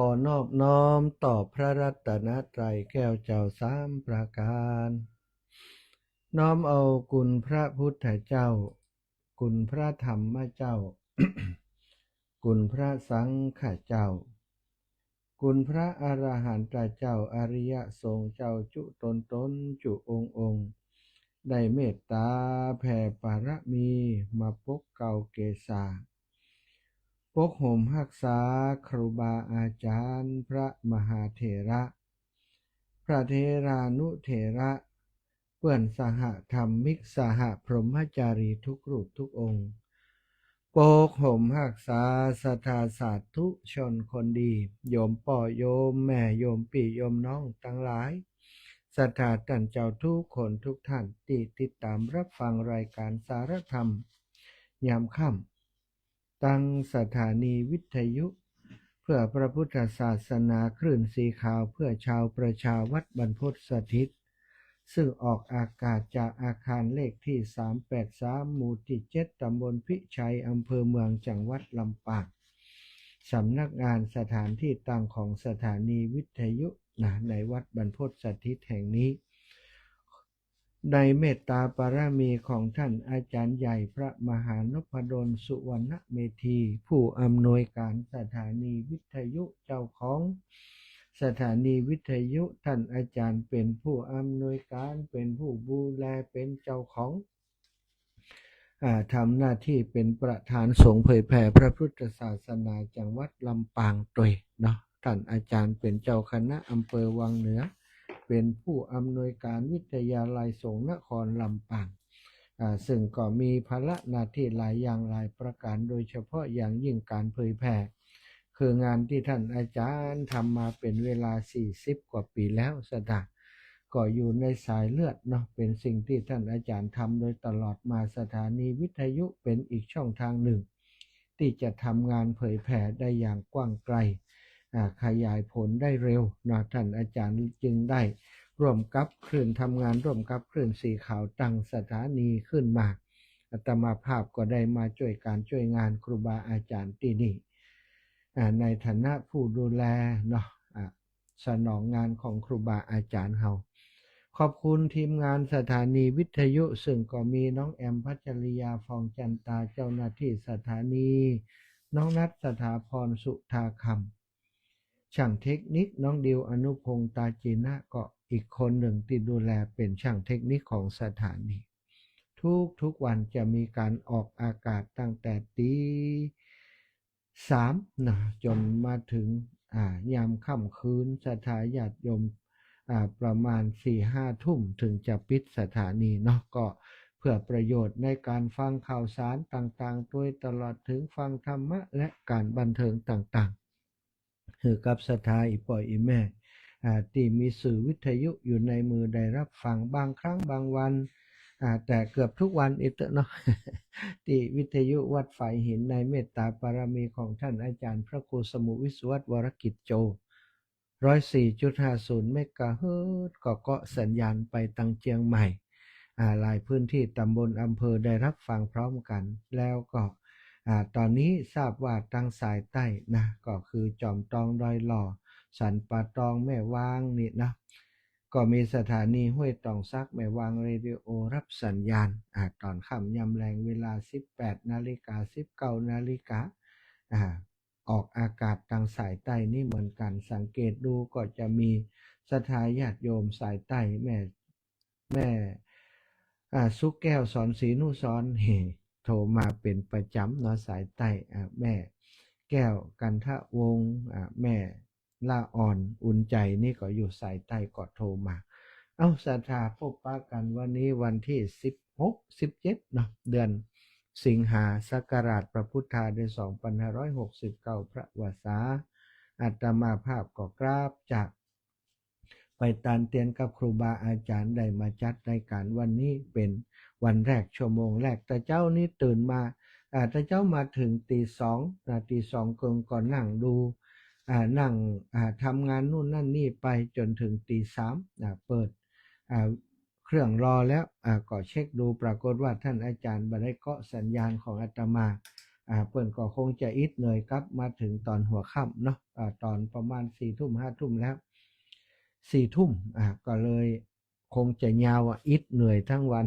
อนอบน้อมต่อพระรัตนตรัยแก้วเจ้าสามประการน้อมเอาคุณพระพุทธเจ้าคุณพระธรรมเจ้า คุณพระสังฆเจ้าคุณพระอรหันตเจ้าอริยสงฆ์เจ้าจุตนจุองค์ได้เมตตาแผ่ปารมีมาปกเก่าเกศาปกห่มรักษาครูบาอาจารย์พระมหาเถระพระเทรานุเถระเพื่อนสหธรรมิกสหพรหมจารีทุกรูปทุกองค์ปกห่มรักษาศรัทธาสาธุชนคนดีโยมป่อโยมแม่โยมพี่โยมน้องทั้งหลายศรัทธาท่านเจ้าทุกคนทุกท่านที่ติดตามรับฟังรายการสารธรรมยามค่ำตั้งสถานีวิทยุเพื่อพระพุทธศาสนาคลื่นสีขาวเพื่อชาวประชาวัดบรรพตสถิตซึ่งออกอากาศจากอาคารเลขที่383หมู่ที่7ตำบลพิชัยอำเภอเมืองจังหวัดลำปางสำนักงานสถานที่ตั้งของสถานีวิทยุในวัดบรรพตสถิตแห่งนี้ในเมตตาปารมีของท่านอาจารย์ใหญ่พระมหานพดลสุวรรณเมธีผู้อำนวยการสถานีวิทยุเจ้าของสถานีวิทยุท่านอาจารย์เป็นผู้อำนวยการเป็นผู้ดูแลเป็นเจ้าของทำหน้าที่เป็นประธานสงฆ์เผยแผ่พระพุทธศาสนาจังหวัดลำปางด้วยเนาะท่านอาจารย์เป็นเจ้าคณะอำเภอวังเหนือเป็นผู้อำนวยการวิทยาลัยสงฆ์นครลำปางซึ่งก็มีภาระหน้าที่หลายอย่างหลายประการโดยเฉพาะอย่างยิ่งการเผยแผ่คืองานที่ท่านอาจารย์ทำมาเป็นเวลา40กว่าปีแล้วสดาก็อยู่ในสายเลือดเนาะเป็นสิ่งที่ท่านอาจารย์ทำโดยตลอดมาสถานีวิทยุเป็นอีกช่องทางหนึ่งที่จะทำงานเผยแผ่ได้อย่างกว้างไกลขยายผลได้เร็วนะท่านอาจารย์จึงได้ร่วมกับคลื่นทำงานร่วมกับคลื่นสีขาวตั้งสถานีขึ้นมาอาตมาภาพก็ได้มาช่วยการช่วยงานครูบาอาจารย์ที่นี่ในฐานะผู้ดูแลเนาะสนองงานของครูบาอาจารย์เฮาขอบคุณทีมงานสถานีวิทยุซึ่งก็มีน้องแอมพัชริยาฟองจันตาเจ้าหน้าที่สถานีน้องนัทสถาพรสุธาคำช่างเทคนิคน้องดิวอนุพงษ์ตาจีนะก็อีกคนหนึ่งที่ดูแลเป็นช่างเทคนิคของสถานีทุกวันจะมีการออกอากาศตั้งแต่ตี3นะจนมาถึงยามค่ำคืนสถาญาติโยมประมาณ 4-5 ทุ่มถึงจะปิดสถานีเนาะก็เพื่อประโยชน์ในการฟังข่าวสารต่างๆโดยตลอดถึงฟังธรรมะและการบันเทิงต่างๆคือกับสถาอีป่อยอีแม่ที่มีสื่อวิทยุอยู่ในมือได้รับฟังบางครั้งบางวันแต่เกือบทุกวันอีกเนาะ ที่วิทยุวัดฝ่ายหินในเมตตาปารมีของท่านอาจารย์พระครูสมุวิศวรวรกิจโจ104.50 เมกะเฮิรตซ์ก็เกาะสัญญาณไปตังเจียงใหม่หลายพื้นที่ตำบลอำเภอได้รับฟังพร้อมกันแล้วก็ตอนนี้ทราบว่าตั้งสายใต้นะก็คือจอมตองดอยหล่อสันป่าตองแม่วางนี่นะก็มีสถานีห้วยตองซักแม่วางเรดิโอรับสัญญาณตอนค่ำยามแลงเวลา 18 นาฬิกา 19 นาฬิกาออกอากาศทางสายใต้นี่เหมือนกันสังเกตดูก็จะมีศรัทธาญาติโยมสายใต้แม่สุกแก้วสอนศรีนุสรณ์โทรมาเป็นประจำเนาะสายใต้แม่แก้วกันทะวงศ์แม่ล่าอ่อนอุ่นใจนี่ก็อยู่สายใต้ก็โทรมาศรัทธาพบปะกันวันนี้วันที่16-17เนาะเดือนสิงหาศักราชพระพุทธาได้2569พระวสาอาตมาภาพก็กราบจากไปตานเตียนกับครูบาอาจารย์ได้มาจัดรายการวันนี้เป็นวันแรกชั่วโมงแรกแต่เจ้านี้ตื่นมาแต่เจ้ามาถึงตี 2ตี 2 ก่อนนั่งดูนั่งทำงานนู่นนั่นนี่ไปจนถึงตี 3เปิดเครื่องรอแล้วก็เช็คดูปรากฏว่าท่านอาจารย์บ่ได้เกาะสัญญาณของอาตมา เปิ้นก็คงจะอิดเหนื่อยครับมาถึงตอนหัวค่ำเนาะตอนประมาณ4 ทุ่ม5 ทุ่มแล้ว4 ทุ่มก็เลยคงจะยาวอิดเหนื่อยทั้งวัน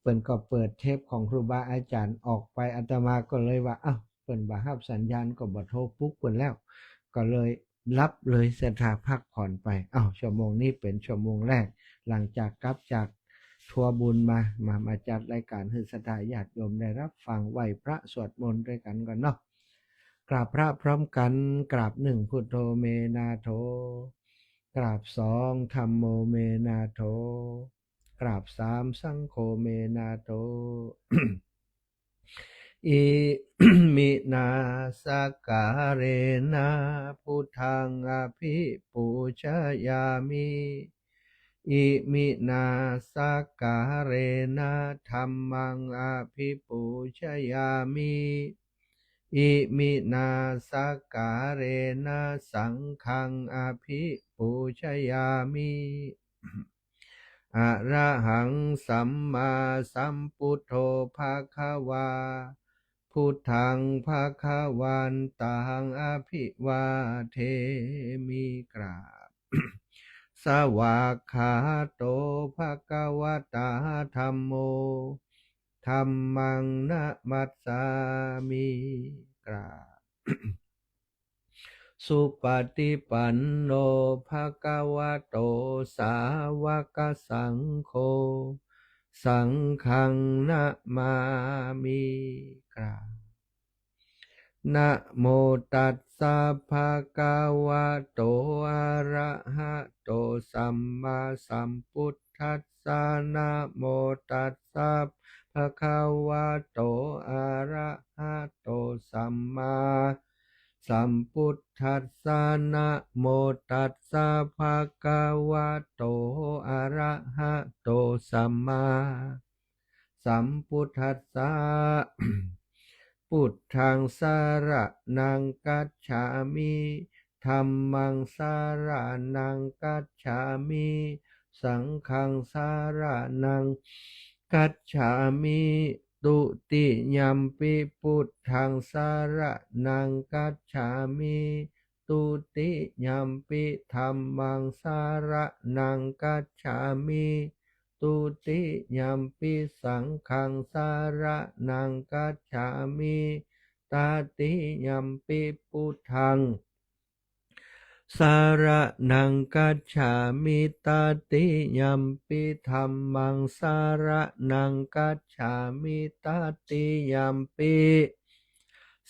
เปิ้นก็เปิดเทปของครูบาอาจารย์ออกไปอาตมาก็เลยว่าอ้าวเปิ้นบ่รับสัญญาณก็บ่โทรปลุกเปิ้นแล้วก็เลยรับเลยเสถาพักผ่อนไปอ้าวชั่วโมงนี้เป็นชั่วโมงแรกหลังจากกลับจากทัวร์บุญมาจัดรายการให้ศรัทธาญาติโยมได้รับฟังไหว้พระสวดมนต์ด้วยกันก่อนเนาะกราบพระพร้อมกันกราบ1พุทโธเมนาโถกราบ2ธัมโมเมนาโถกราบ3สังโฆเมนาโถ อิมินาสการเรนะพุทธังอภิปูชยามิอิมินาสการเรนะธัมมังอภิปูชยามิอิมินาสการเรนะสังฆังอภิปูชยามิอะระหังสัมมาสัมพุทโธภะคะวาพุทธังภะคะวันตังอภิวาเทมิกราบ สวากขาโตภะคะวะตาธัมโมธัมมังนะมัสสามิกราบ สุปฏิปันโนภะคะวะโตสาวกสังโฆสังฆังนะมามิกราบนะโมตัสสะภะคะวะโตอะระหะโตสัมมาสัมพุทธัสสะนะโมตัสสะภะคะวะโตอะระหะโตสัมมาสัมพุทธัสสะนะโมตัสสะภะคะวะโตอะระหะโตสัมมาสัมพุทธัสสะ พุทธังสรณังกัจฉามิธัมมังสรณังกัจฉามิสังฆังสรณังกัจฉามิตุติยัมปิพุทธังสรณังกัจฉามิตุติยัมปิธัมมังสรณังกัจฉามิตุติยัมปิสังฆังสารนังกัจฉามิตาติยัมปิพุทธังสารนังกัจฉามิตาติยัมปิธัมมังสารนังกัจฉามิตาติยัมปิ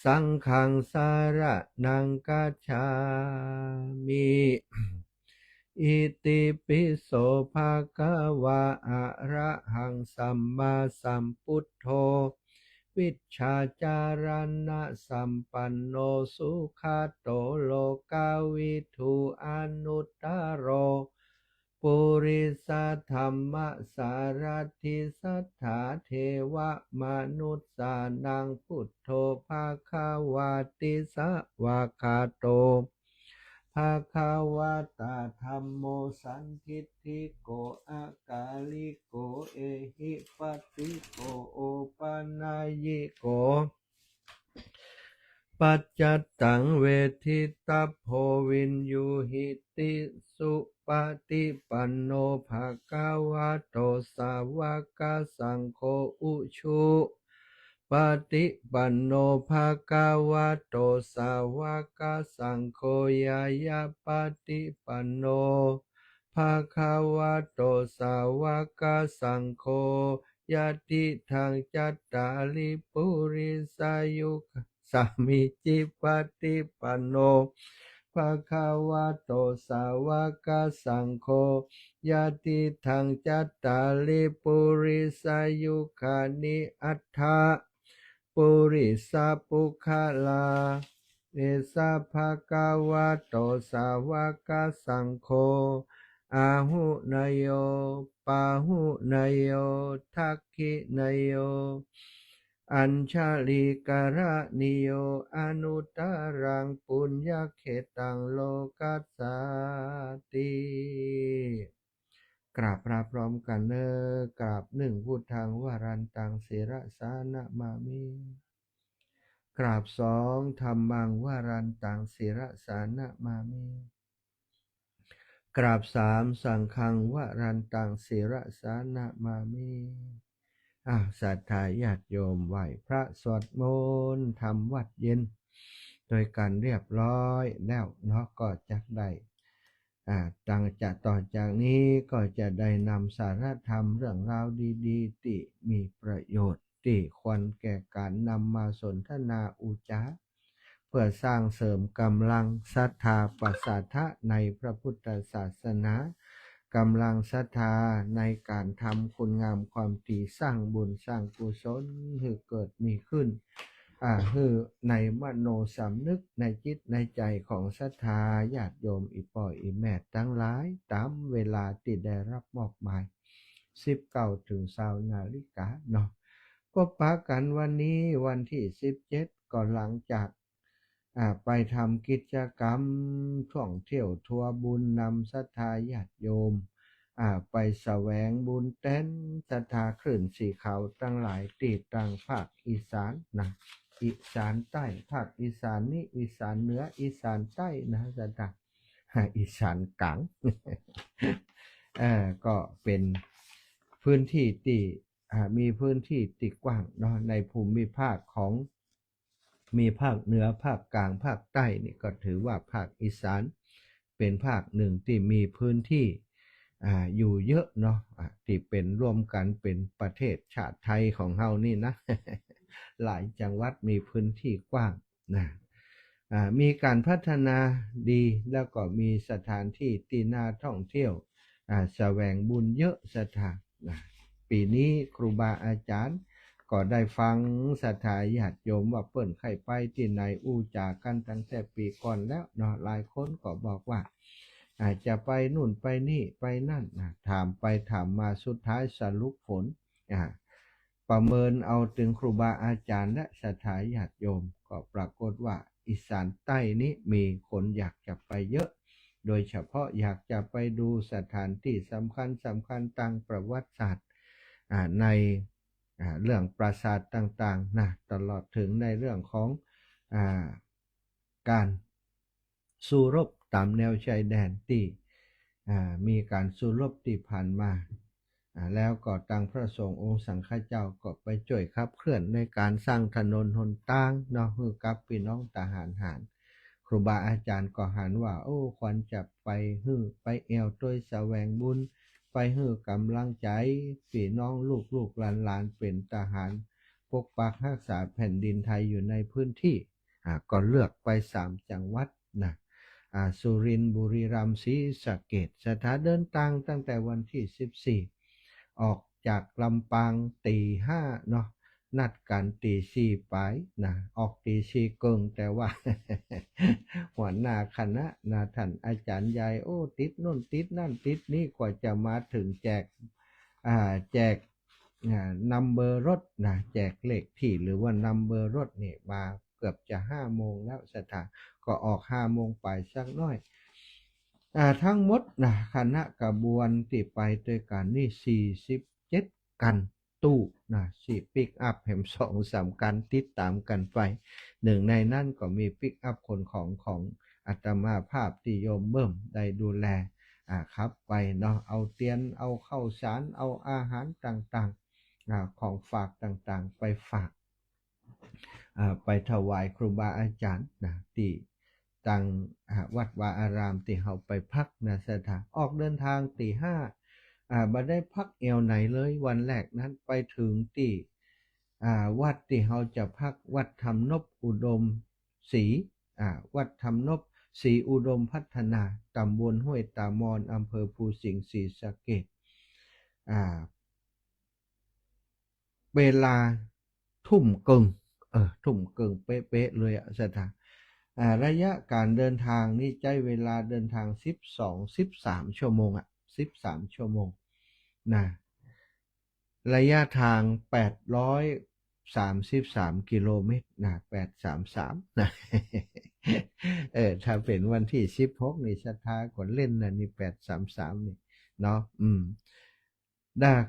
สังฆังสารนังกัจฉามิอิติปิโสภะคะวะอะระหังสัมมาสัมพุทโธวิชชาจารณะสัมปันโนสุขโตโลกาวิทูอนุตตโรปุริสธรรมสารถิสัทธาเทวมนุสสานังพุทโธภะคะวะติสวากขาโตภะคะวะตาธัมโมสันทิฏฐิโกอากาลิโกเอหิปัสสิโกโอปันญญิโกปัจจัตตังเวทิตาโพวินยูหิติสุปฏิปันโนภะคะวะโตสาวกสังโฆอุชุปฏิปันโนภะคะวะโตสาวกสังโฆยายาปฏิปันโนภะคะวะโตสาวกสังโฆยะติทังจัตตาลิปุริสายุสามิจิปฏิปันโนภะคะวะโตสาวกสังโฆยะติทังจัตตาลิปุริสายุคานิอัตถะปุริสาปุคลาเอสะภะคะวะโตสาวกสังโฆอาหุนยโยปาหุนยโยทักขินยโยอัญชลิกระนิโยอนุตตรังปุญญเขตังโลกัสสติกราบพระพร้อมกันเนอกราบ1พุทธังวรันตังศิรสานะมามิ กราบสองธัมมังวรันตังศิรสานะมามิกราบสามสังฆังวรันตังศิรสานะมามิศรัทธาญาติโยมไหว้พระสวดมนต์ทำวัดเย็นโดยการเรียบร้อยแล้วเนาะก็จะได้ต่อจากนี้ก็จะได้นำสารธรรมเรื่องราวดีๆที่มีประโยชน์ที่ควรแก่การนำมาสนทนาอุจาเพื่อสร้างเสริมกำลังศรัทธาปัสสัทธะในพระพุทธศาสนากำลังศรัทธาในการทำคุณงามความดีสร้างบุญสร้างกุศลให้เกิดมีขึ้นคือในมโนสำนึกในจิตในใจของศรัทธาญาติโยมอีป่อยอีแม่ทั้งหลายตามเวลาที่ได้รับมอบหมาย19 ถึง 20 นาฬิกาเนาะพบปะกันวันนี้วันที่17ก็หลังจากไปทำกิจกรรมท่องเที่ยวทัวร์บุญนำศรัทธาญาติโยมไปแสวงบุญเต้นศรัทธาคลื่นสีขาวตั้งหลายตีต่างภาคอีสานนะอีสานใต้ภาคอีสานนี่อีสานเหนืออีสานใต้นะศรัทธาอีสานกลาง ก็เป็นพื้นที่ที่มีพื้นที่ติกว้างเนาะในภูมิภาคของมีภาคเหนือภาคกลางภาคใต้นี่ก็ถือว่าภาคอีสานเป็นภาคหนึ่งที่มีพื้นที่อยู่เยอะเนาะที่เป็นร่วมกันเป็นประเทศชาติไทยของเฮานี่นะ หลายจังหวัดมีพื้นที่กว้างนะมีการพัฒนาดีแล้วก็มีสถานที่ที่น่าท่องเที่ยวแสวงบุญเยอะสถานนะปีนี้ครูบาอาจารย์ก็ได้ฟังศรัทธาญาติโยมว่าเปิ้นใครไปที่ไหนอู้จากันตั้งแต่ปีก่อนแล้วเนาะหลายคนก็บอกว่าอาจจะไปนู่นไปนี่ไปนั่นถามไปถามมาสุดท้ายสรุปผลประเมินเอาถึงครูบาอาจารย์และศรัทธาญาติโยมก็ปรากฏว่าอีสานใต้นี้มีคนอยากจะไปเยอะโดยเฉพาะอยากจะไปดูสถานที่สำคัญทางประวัติศาสตร์ในเรื่องปราสาทต่างๆนะตลอดถึงในเรื่องของการสู้รบตามแนวชายแดนที่มีการสู้รบที่ผ่านมาแล้วก็ตั้งพระสงฆ์องค์สังฆเจ้าก็ไปช่วยขับเคลื่อนในการสร้างถนนหนทางเนาะให้กับพี่น้องทหารครูบาอาจารย์ก็หันว่าโอ้ควรจะไปไปแอวตัวแสวงบุญไปให้กำลังใจพี่น้องลูกหลานเป็นทหารปกปักรักษาแผ่นดินไทยอยู่ในพื้นที่ก็เลือกไป3 จังหวัดนะสุรินทร์บุรีรัมย์ศรีสะเกษสถานเดินทางตั้งแต่วันที่14ออกจากลำปางตี 5เนาะนัดกันตี 4ไปนะออกตี 4เกิงแต่ว่า หัวหน้าคณะท่านอาจารย์ใหญ่โอ้ติดนู่นติดนั่นติดนี่กว่าจะมาถึงแจกนัมเบอร์รถแจกเลขที่หรือว่านัมเบอร์รถนี่มาเกือบจะ5 โมงแล้วสถานก็ออก5 โมงไปสักน้อยทั้งหมดคณะกระบวนที่ไปด้วยกันนี่47 กันตู้4ปิกอัพแห่ม2-3 กันติดตามกันไปหนึ่งในนั้นก็มีปิกอัพคนของอาตมาภาพที่โยมเบิ่มได้ดูแลครับไปเนาะเอาเตียนเอาข้าวสารเอาอาหารต่างๆของฝากต่างๆไปฝากไปถวายครูบาอาจารย์ที่ตั้งวัดวาอารามที่เขาไปพักสถานออกเดินทางตี 5บ่ได้พักเอวไหนเลยวันแรกนั้นไปถึงที่วัดที่เขาจะพักวัดธรรมนพอุดมศรีวัดธรรมนพศรีอุดมพัฒนาตำบลห้วยตามอนอำเภอภูสิงห์ศรีสะเกษเวลาทุ่มเกิงเป๊ะๆเลยสถานระยะการเดินทางนี่ใช้เวลาเดินทาง13 ชั่วโมง13 ชั่วโมงระยะทาง833 กิโลเมตร833ถ้าเป็นวันที่16นี่ศรัทธาก่อนเล่นนี่833นี่เนาะ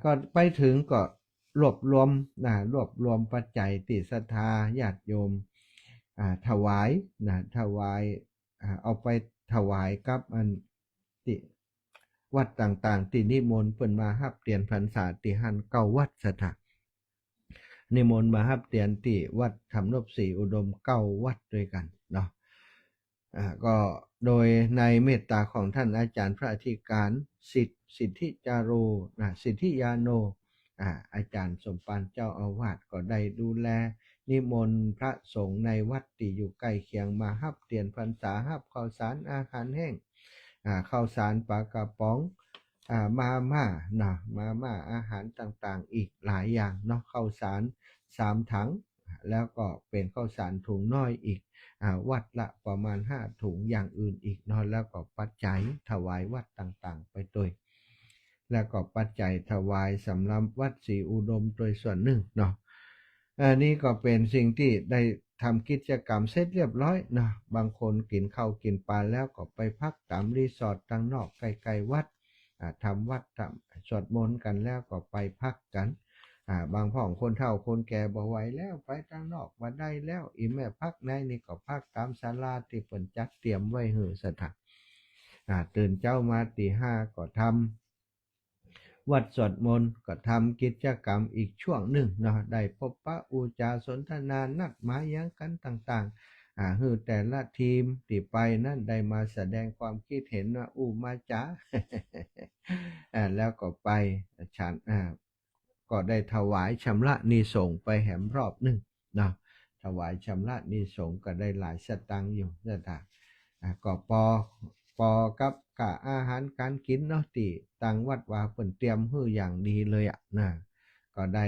ก็ไปถึงก็รวบรวมปัจจัยที่ศรัทธาญาติโยม ถวายถวายเอาไปถวายกับอันติวัดต่างๆที่นิมนต์เพิ่นมารับเตียนพรรษาที่หันเก้าวัดสถานนิมนต์มารับเตียนที่วัดธรรมนพศรีอุดมเก้าวัดด้วยกันเนาะก็โดยในเมตตาของท่านอาจารย์พระอธิการสิทธิจาโรสิทธิยาโนอาจารย์สมปานเจ้าอาวาสก็ได้ดูแลนิมนต์พระสงฆ์ในวัดที่อยู่ใกล้เคียงมารับเตียนพรรษารับข้าวสารอาหารแห้งข้าวสารปลากระป๋องมาม่าอาหารต่างๆอีกหลายอย่างเนาะข้าวสาร3 ถังแล้วก็เป็นข้าวสารถุงน้อยอีกวัดละประมาณ5 ถุงอย่างอื่นอีกเนาะแล้วก็ปัจจัยถวายวัดต่างๆไปด้วยแล้วก็ปัจจัยถวายสำหรับวัดศรีอุดมโดยส่วนหนึ่งเนาะอันนี้ก็เป็นสิ่งที่ได้ทำกิจกรรมเสร็จเรียบร้อยนะบางคนกินข้าวกินปลาแล้วก็ไปพักตามรีสอร์ททางนอกใกล้ๆวัดทำวัดทำสวดมนต์กันแล้วก็ไปพักกันบางพ่อคนเฒ่าคนแก่บ่ไหวแล้วไปทางนอกมาได้แล้วอีแม่พักในนี่ก็พักตามศาลาที่เพิ่นจัดเตรียมไว้ให้สถานตื่นเจ้ามาตี 5ก็ทำวัดสวดมนต์ก็ทำกิจกรรมอีกช่วงหนึ่งเนาะได้พบปะอูจาสนทนานัดหมายยังกันต่างๆคือแต่ละทีมที่ไปนั่นได้มาแสดงความคิดเห็นว่ามาจ้า แล้วก็ไปฉันก็ได้ถวายชำระนิสงส์ไปแหมรอบหนึ่งเนาะถวายชำระนิสงส์ก็ได้หลายสตางค์อยู่นั่นแหละก็ปอกับกะอาหารการกินเนาะที่ต่างวัดว่าเปิ่นเตรียมให้อย่างดีเลยนะก็ได้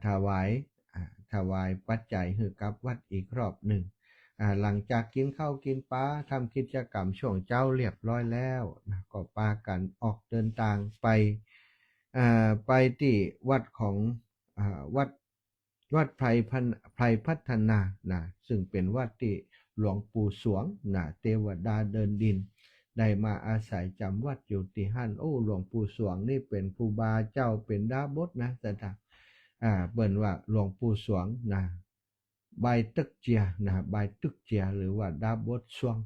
ถวายปัจจัยให้กับวัดอีกรอบหนึ่งหลังจากกินข้าวกินปลาทำกิจกรรมช่วงเจ้าเรียบร้อยแล้วนะก็พากันออกเดินทางไปที่วัดของวัดไพรพัฒนานะซึ่งเป็นวัดที่หลวงปู่สวงเทวดาเดินดินได้มาอาศัยจำวัดอยู่ที่หั่นหลวงปู่สวงนี่เป็นครูบาเจ้าเป็นดาบดนะสถานเบิ่นว่าหลวงปู่สวงใบตึกเจียใบตึกเจียหรือว่าดาบดสวง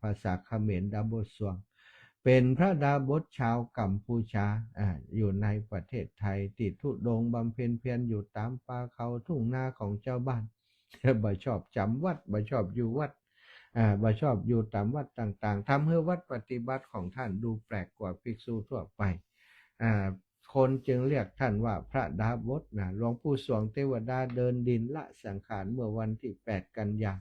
ภาษาเขมรดาบดสวงเป็นพระดาบสชาวกัมพูชาอยู่ในประเทศไทยติดธุดงบำเพ็ญเพียรอยู่ตามป่าเขาทุ่งนาของเจ้าบ้านบ่ชอบจำวัดบ่ชอบอยู่วัดบ่ชอบอยู่ตามวัดต่างๆทำให้วัดปฏิบัติของท่านดูแปลกกว่าภิกษุทั่วไปคนจึงเรียกท่านว่าพระดาบสหลวงปู่สวงเทวดาเดินดินละสังขารเมื่อวันที่8 กันยายน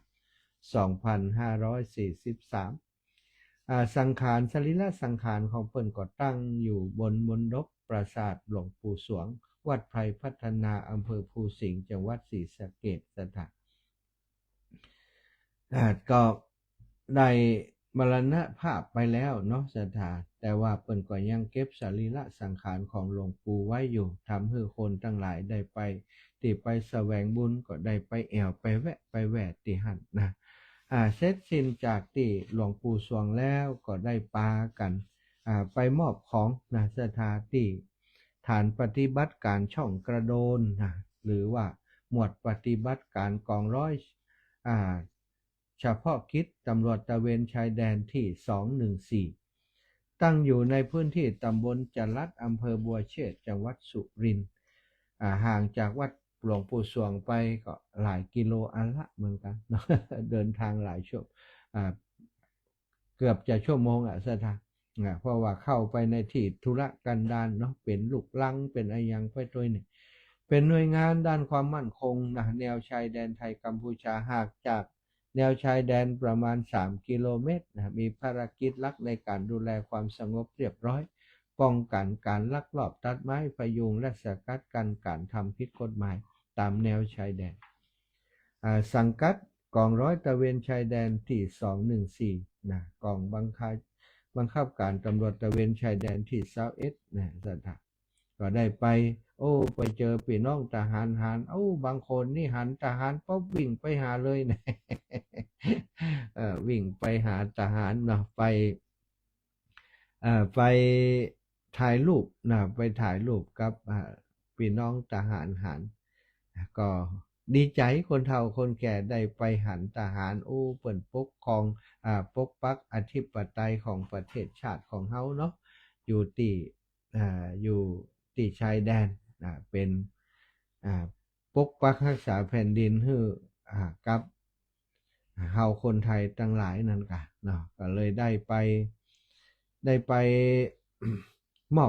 2543สังขารสรีระสังขารของเพิ่นก็ตั้งอยู่บนมณฑปปราสาทหลวงปู่สวงวัดไพรพัฒนาอำเภอภูสิงห์จังหวัดศรีสะเกษสถานก็ได้มรณภาพไปแล้วเนาะสถานแต่ว่าเพิ่นก็ยังเก็บสรีระสังขารของหลวงปู่ไว้อยู่ทำให้คนทั้งหลายได้ไปที่ไปแสวงบุญก็ได้ไปแอวไปแวะที่หั่นนะเสร็จสิ้นจากที่หลวงปู่สวงแล้วก็ได้ปากันไปมอบของสถานที่ฐานปฏิบัติการช่องกระโดนหรือว่าหมวดปฏิบัติการกองร้อยเฉพาะกิจตำรวจตระเวนชายแดนที่214ตั้งอยู่ในพื้นที่ตำบลจรัสอำเภอบัวเชษจังหวัดสุรินทร์ห่างจากวัดหลวงปู่สวงไปก็หลายกิโลอันละเหมือนกัน เดินทางหลายชั่วเกือบจะชั่วโมงสถานเพราะว่าเข้าไปในที่ธุรกันดารเนาะเป็นลูกลังเป็นอะไรยังไปตัวนี้เป็นหน่วยงานด้านความมั่นคงแนวชายแดนไทยกัมพูชาห่างจากแนวชายแดนประมาณ3 กิโลเมตรมีภารกิจหลักในการดูแลความสงบเรียบร้อยป้องกันการลักลอบตัดไม้พยุงและสกัดกั้นการทำผิดกฎหมายตามแนวชายแดนสังกัดกองร้อยตระเวนชายแดนที่214กองบังคับการตำรวจตระเวนชายแดนที่21สถานก็ได้ไปเจอพี่น้องทหารบางคนนี่หันทหารป๊อบวิ่งไปหาเลยนะ วิ่งไปหาทหารเนาะไปถ่ายรูปไปถ่ายรูปกับพี่น้องทหารก็ ดีใจคนเฒ่าคนแก่ได้ไปหันทหารโอ้เปิ่นปกครองปกปักอธิปไตยของประเทศชาติของเฮาเนาะอยู่ที่อยู่ที่ชายแดนเป็นอ่าปกปักรักษาแผ่นดินให้กับเฮาคนไทยทั้งหลายนั่นกะเนาะก็เลยได้ไปมอ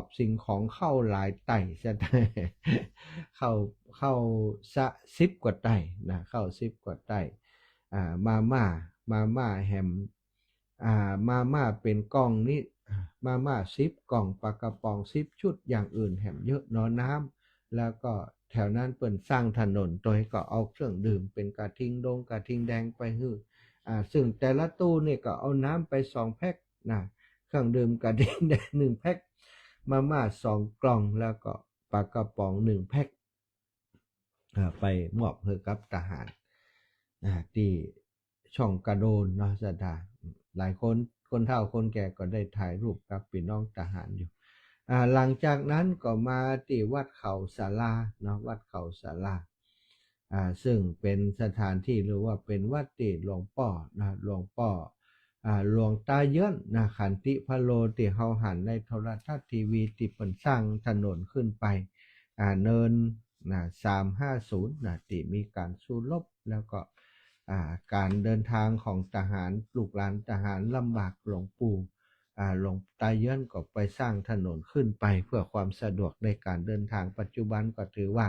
บสิ่งของเข้าหลายไต่ซะได้เข้าเข้าซะ10 กว่าไต่นะเข้า10 กว่าไต่มาม่าแฮมมาม่าเป็นกล่องนี้มาม่า10 กล่องปลากระป๋อง10 ชุดอย่างอื่นแฮมเยอะเนาะน้ำแล้วก็แถวนั้นเปิ้นสร้างถนนโดยก็เอาเครื่องดื่มเป็นกระทิงดงกระทิงแดงไปฮื้อซึ่งแต่ละตู้นี่ก็เอาน้ำไป2 แพ็คนะเครื่องดื่มกระทิงแดง1 แพ็คมาม่า2 กล่องแล้วก็ปลากระป๋อง1 แพ็คไปมอบให้กับทหารที่ช่องกระโดนเนาะสะดาหลายคนเฒ่าคนแก่ก็ได้ถ่ายรูปกับพี่น้องทหารอยู่หลังจากนั้นก็มาที่วัดเขาศาลาเนาะวัดเขาศาลาซึ่งเป็นสถานที่หรือว่าเป็นวัดที่หลวงป่อนะหลวงป่อหลวงตาเยินนะขันติพะโลที่เฮาหันในโทรทัศน์ทีวีที่เปิ้นสร้างถนนขึ้นไปเนิน350ที่มีการสู้รบแล้วก็การเดินทางของทหารลูกหลานทหารลำบากหลวงปู่หลวงตาเยินก็ไปสร้างถนนขึ้นไปเพื่อความสะดวกในการเดินทางปัจจุบันก็ถือว่า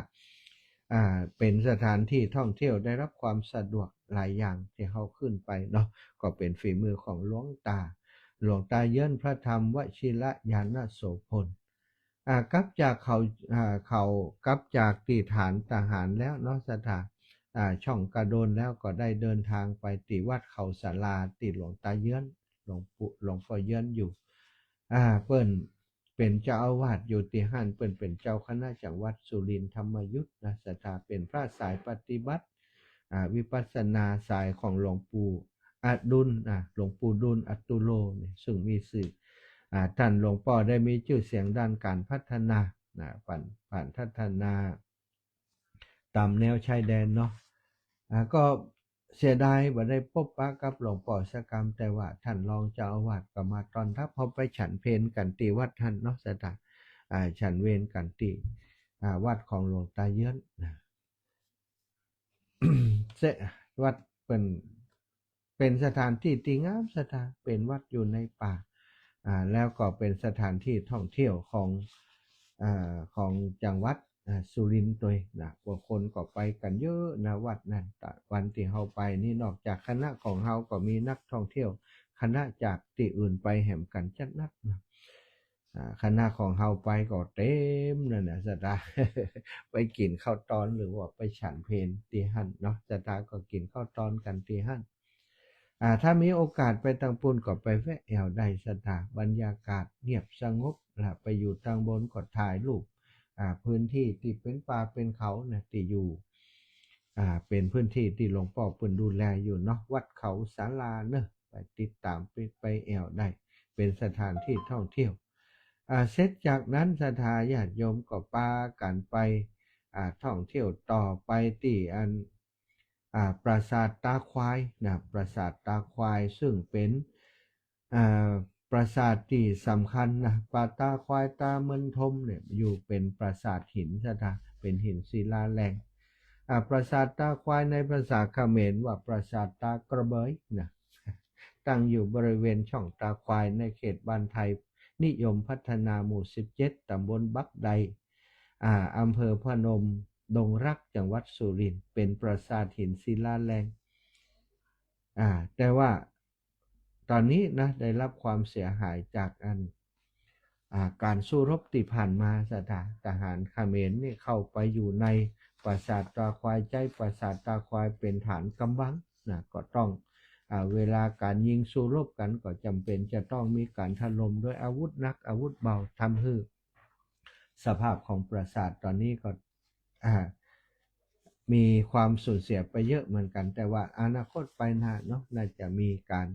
เป็นสถานที่ท่องเที่ยวได้รับความสะดวกหลายอย่างที่เขาขึ้นไปเนาะก็เป็นฝีมือของหลวงตาเยินพระธรรมวชิรญาณโสพลกลับจากเขากลับจากที่ฐานทหารแล้วเนาะสถานช่องกระโดนแล้วก็ได้เดินทางไปที่วัดเขาศาลาที่หลวงตาเยินหลวงพ่อเยินอยู่เปิ้นเป็นเจ้าอาวาสอยู่ที่หั่นเปิ้นเป็นเจ้าคณะจังหวัดสุรินทร์ธรรมยุทธนะสถาเป็นพระสายปฏิบัติวิปัสสนาสายของหลวงปู่ดุลหลวงปู่ดุลอัตตุโลเนี่ยซึ่งมีสื่อท่านหลวงพ่อได้มีชื่อเสียงด้านการพัฒนาผ่านพัฒนาตามแนวชายแดนเนาะก็เสียดายบ่ได้พบปะกับหลวงพ่อสักคำแต่ว่าท่านรองเจ้าอาวาสก็มาต้อนรับพอไปฉันเพลกันที่วัดท่านเนาะสถานฉันเวรกันที่วัดของหลวงตาเยื้อนวัดเป็นสถานที่ที่งามสถานเป็นวัดอยู่ในป่าแล้วก็เป็นสถานที่ท่องเที่ยวของจังหวัดสุรินทร์ตัวนะพวกคนก็ไปกันเยอะนะวัดนั้นวันที่เฮาไปนี่นอกจากคณะของเฮาก็มีนักท่องเที่ยวคณะจากที่อื่นไปแห่มกันจัดนักนะคณะของเฮาไปก็เต็มนั่นน่ะสตา ไปกินข้าวตอนหรือว่าไปฉันเพลที่หั่นเนาะสตาก็กินข้าวตอนกันที่หั่นถ้ามีโอกาสไปทางปุ่นก็ไปแวะแอวได้สตาบรรยากาศเงียบสงบไปอยู่ทางบนก็ถ่ายรูปพื้นที่ที่เป็นป่าเป็นเขานะที่อยู่เป็นพื้นที่ที่หลวงพ่อเปิ้นดูแลอยู่เนาะวัดเขาศาลาเนอะไปติดตามไปแอวได้เป็นสถานที่ท่องเที่ยวเสร็จจากนั้นศรัทธาญาติโยมก็พากันไปท่องเที่ยวต่อไปที่ปราสาทตาควายนะปราสาทตาควายซึ่งเป็นปราสาทที่สำคัญนะปราตาควายตาเมืองทมเนี่ยอยู่เป็นปราสาทหินศรัทธาเป็นหินศิลาแรงปราสาทตาควายในภาษาเขมรว่าปราสาทตากระเบยนะตั้งอยู่บริเวณช่องตาควายในเขตบ้านไทยนิยมพัฒนาหมู่17ตำบลบักใดอำเภอพนมดงรักจังหวัดสุรินทร์เป็นปราสาทหินศิลาแรงแต่ว่าตอนนี้นะได้รับความเสียหายจากการสู้รบที่ผ่านมาทหารเขมรนี่เข้าไปอยู่ในปราสาทตาควายใจปราสาทตาควายเป็นฐานกำบังนะก็ต้องเวลาการยิงสู้รบกันก็จำเป็นจะต้องมีการถล่มด้วยอาวุธหนักอาวุธเบาทำให้สภาพของปราสาทตอนนี้ก็มีความสูญเสียไปเยอะเหมือนกันแต่ว่าอนาคตไปหน้าเนาะน่าจะมีการ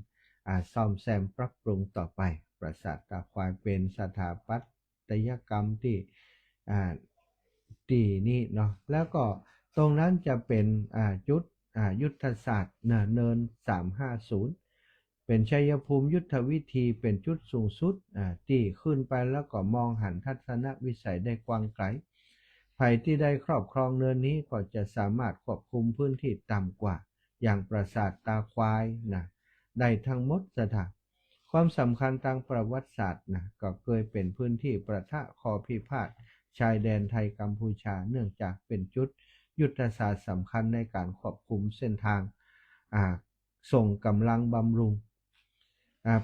ซ่อมแซมปรับปรุงต่อไปปราสาทตาควายเป็นสถาปัตยกรรมที่นี่เนาะแล้วก็ ตรงนั้นจะเป็นจุดยุทธศาสตร์เนิน350เป็นชัยภูมิยุทธวิธีเป็นจุดสูงสุดที่ขึ้นไปแล้วก็มองหันทัศนวิสัยได้กว้างไกลภัยที่ได้ครอบครองเนินนี้ก็จะสามารถควบคุมพื้นที่ต่ำกว่าอย่างปราสาทตาควายได้ทั้งหมดความสำคัญทางประวัติศาสตร์ก็เคยเป็นพื้นที่ประทะคอพิพาทชายแดนไทยกัมพูชาเนื่องจากเป็นจุดยุทธศาสตร์สำคัญในการควบคุมเส้นทางส่งกำลังบำรุง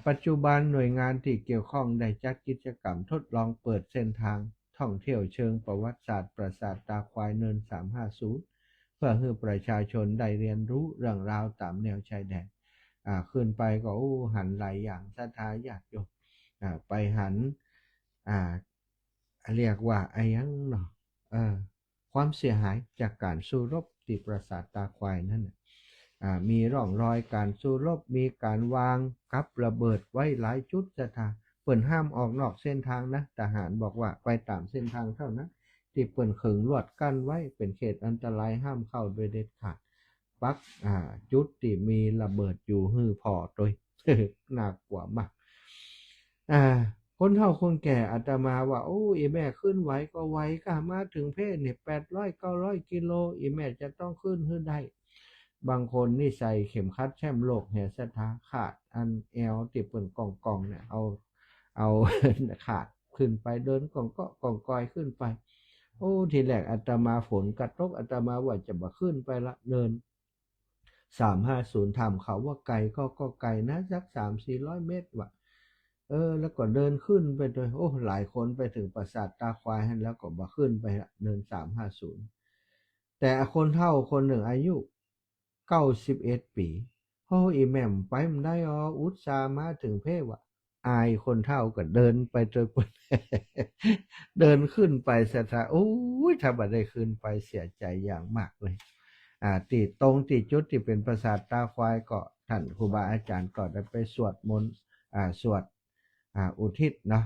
ปัจจุบันหน่วยงานที่เกี่ยวข้องได้จัดกิจกรรมทดลองเปิดเส้นทางท่องเที่ยวเชิงประวัติศาสตร์ปราสาทตาควายเนิน350เพื่อให้ประชาชนได้เรียนรู้เรื่องราวตามแนวชายแดนขึ้นไปก็หันหลายอย่างศรัทธาญาติโยมไปหันเรียกว่าไอ้ยังเนาะความเสียหายจากการสู้รบที่ปราสาทตาควายนั่นมีร่องรอยการสู้รบมีการวางกับระเบิดไว้หลายจุดเปิ่นห้ามออกนอกเส้นทางนะทหารบอกว่าไปตามเส้นทางเท่านั้นที่เปิ่นขึงลวดกั้นไว้เป็นเขตอันตรายห้ามเข้าโดยเด็ดขาดปักจุดที่มีระเบิดอยู่หื้อพอโดย น่ากลัวมากคนเฒ่าคนแก่อาตมาว่าอีแม่ขึ้นไหวก็ไหวค่ะมาถึงเพศเนี่ย800-900 กิโลอีแม่จะต้องขึ้นให้ได้บางคนนี่ใส่เข็มขัดแชมป์โลกแห่ศรัทธาขาดอันแอลติดเปิ่นกองเนี่ยเอา ขาดขึ้นไปเดินกองกอยขึ้นไปทีแรกอาตมาฝนกระตกอาตมาว่าจะมาขึ้นไปละเดิน350ถามเขาว่าไกลก็ไกลนะสัก300-400 เมตรว่ะแล้วก็เดินขึ้นไปโดยหลายคนไปถึงปราสาทตาควายแล้วก็มาขึ้นไปเดิน350แต่คนเฒ่าคนหนึ่งอายุ91 ปีอีแม่มไปมันได้อุตส่าห์มาถึงเพศว่ะอายคนเฒ่าก็เดินไปจน เดินขึ้นไปสถาถ้าบ่ได้ขึ้นไปเสียใจอย่างมากเลยติตรงติจุดที่เป็นปราสาทตาควายก็ท่านครูบาอาจารย์ก็ได้ไปสวดมนต์สวดอุทิศเนาะ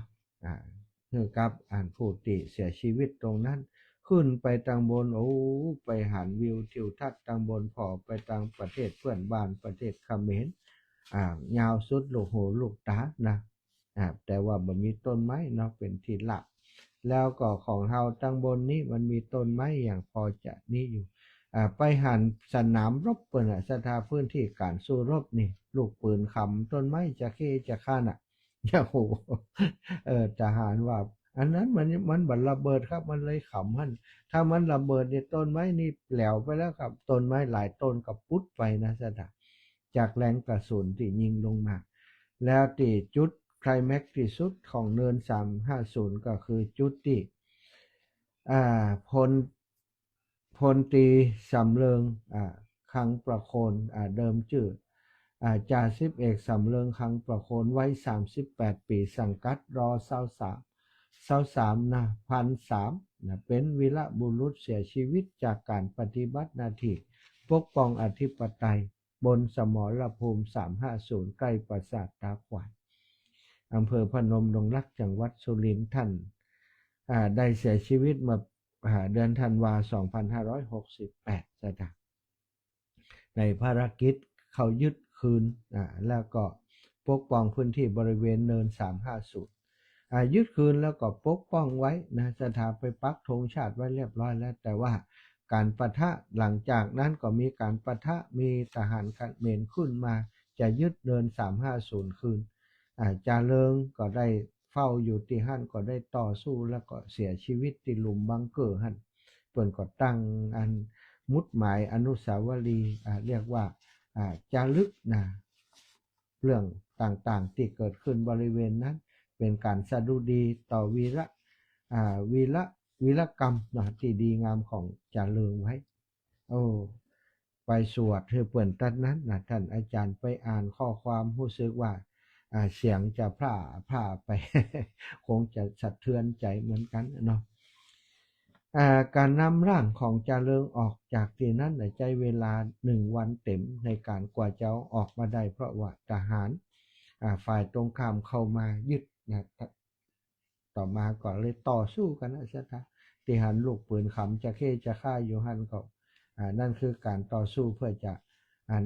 เพื่อกับผู้ที่เสียชีวิตตรงนั้นขึ้นไปทางบนไปหันวิวทิวทัศน์ทางบนพอไปทางประเทศเพื่อนบ้านประเทศเขมรยาวสุดลูกหูลูกตานะแต่ว่ามันมีต้นไม้เนาะเป็นที่หลักแล้วก็ของเฮาทางบนนี้มันมีต้นไม้อย่างพอจะนี่อยู่ไปหันสนามรบเปิ่นสถานพื้นที่การสู้รบนี่ลูกปืนคำต้นไม้จะเข้จะข้านทหารว่าอันนั้นมันบันระเบิดครับมันเลยขำมันถ้ามันระเบิดเนี่ยต้นไม้นี่แปลวไปแล้วครับต้นไม้หลายต้นกับพุทธไปนะจากแรงกระสุนที่ยิงลงมาแล้วที่จุดไคลแม็กซ์ที่สุดของเนิน350ก็คือจุดที่พลตรีสำเริงคังประโคนเดิมชื่อจ่าสิบเอกสำเริงคังประโคนไว้38 ปีสังกัดร23นะ1,300เป็นวีรบุรุษเสียชีวิตจากการปฏิบัติหน้าที่ปกป้องอธิปไตยบนสมรภูมิ350ใกล้ปราสาทตาควายอำเภอพนมดงรักจังหวัดสุรินทร์ท่านได้เสียชีวิตมาเดือนธันวา2568ในภารกิจเขายึดคืนแล้วก็ปกป้องพื้นที่บริเวณเนิน350ยึดคืนแล้วก็ปกป้องไว้นะสถาไปปักธงชาติไว้เรียบร้อยแล้วแต่ว่าการปะทะหลังจากนั้นก็มีการปะทะมีทหารเขมรขึ้นมาจะยึดเนิน350คืนจาเริงก็ได้เฝ้าอยู่ที่หั่นก็ได้ต่อสู้แล้วก็เสียชีวิตที่หลุมบังเกอร์หั่นเปิ้นก็ตั้งอันมุดหมายอนุสาวรีย์เรียกว่าจารึกเรื่องต่างๆที่เกิดขึ้นบริเวณนั้นเป็นการสดุดีต่อวีรกรรมที่ดีงามของจาเริงไว้ไปสวดให้เปิ่นตัดนั้นท่านอาจารย์ไปอ่านข้อความรู้สึกว่าเสียงจะพร่าไป คงจะสะเทือนใจเหมือนกันเนาะการนำร่างของจาเริงออกจากที่นั้นใช้เวลา1 วันเต็มในการกว่าจะออกมาได้เพราะว่าทหารฝ่ายตรงข้ามเข้ามายึดต่อมาก็เลยต่อสู้กันที่หันลูกปืนขำจะเข้จะฆ่าอยู่หันก็ นั่นคือการต่อสู้เพื่อจะ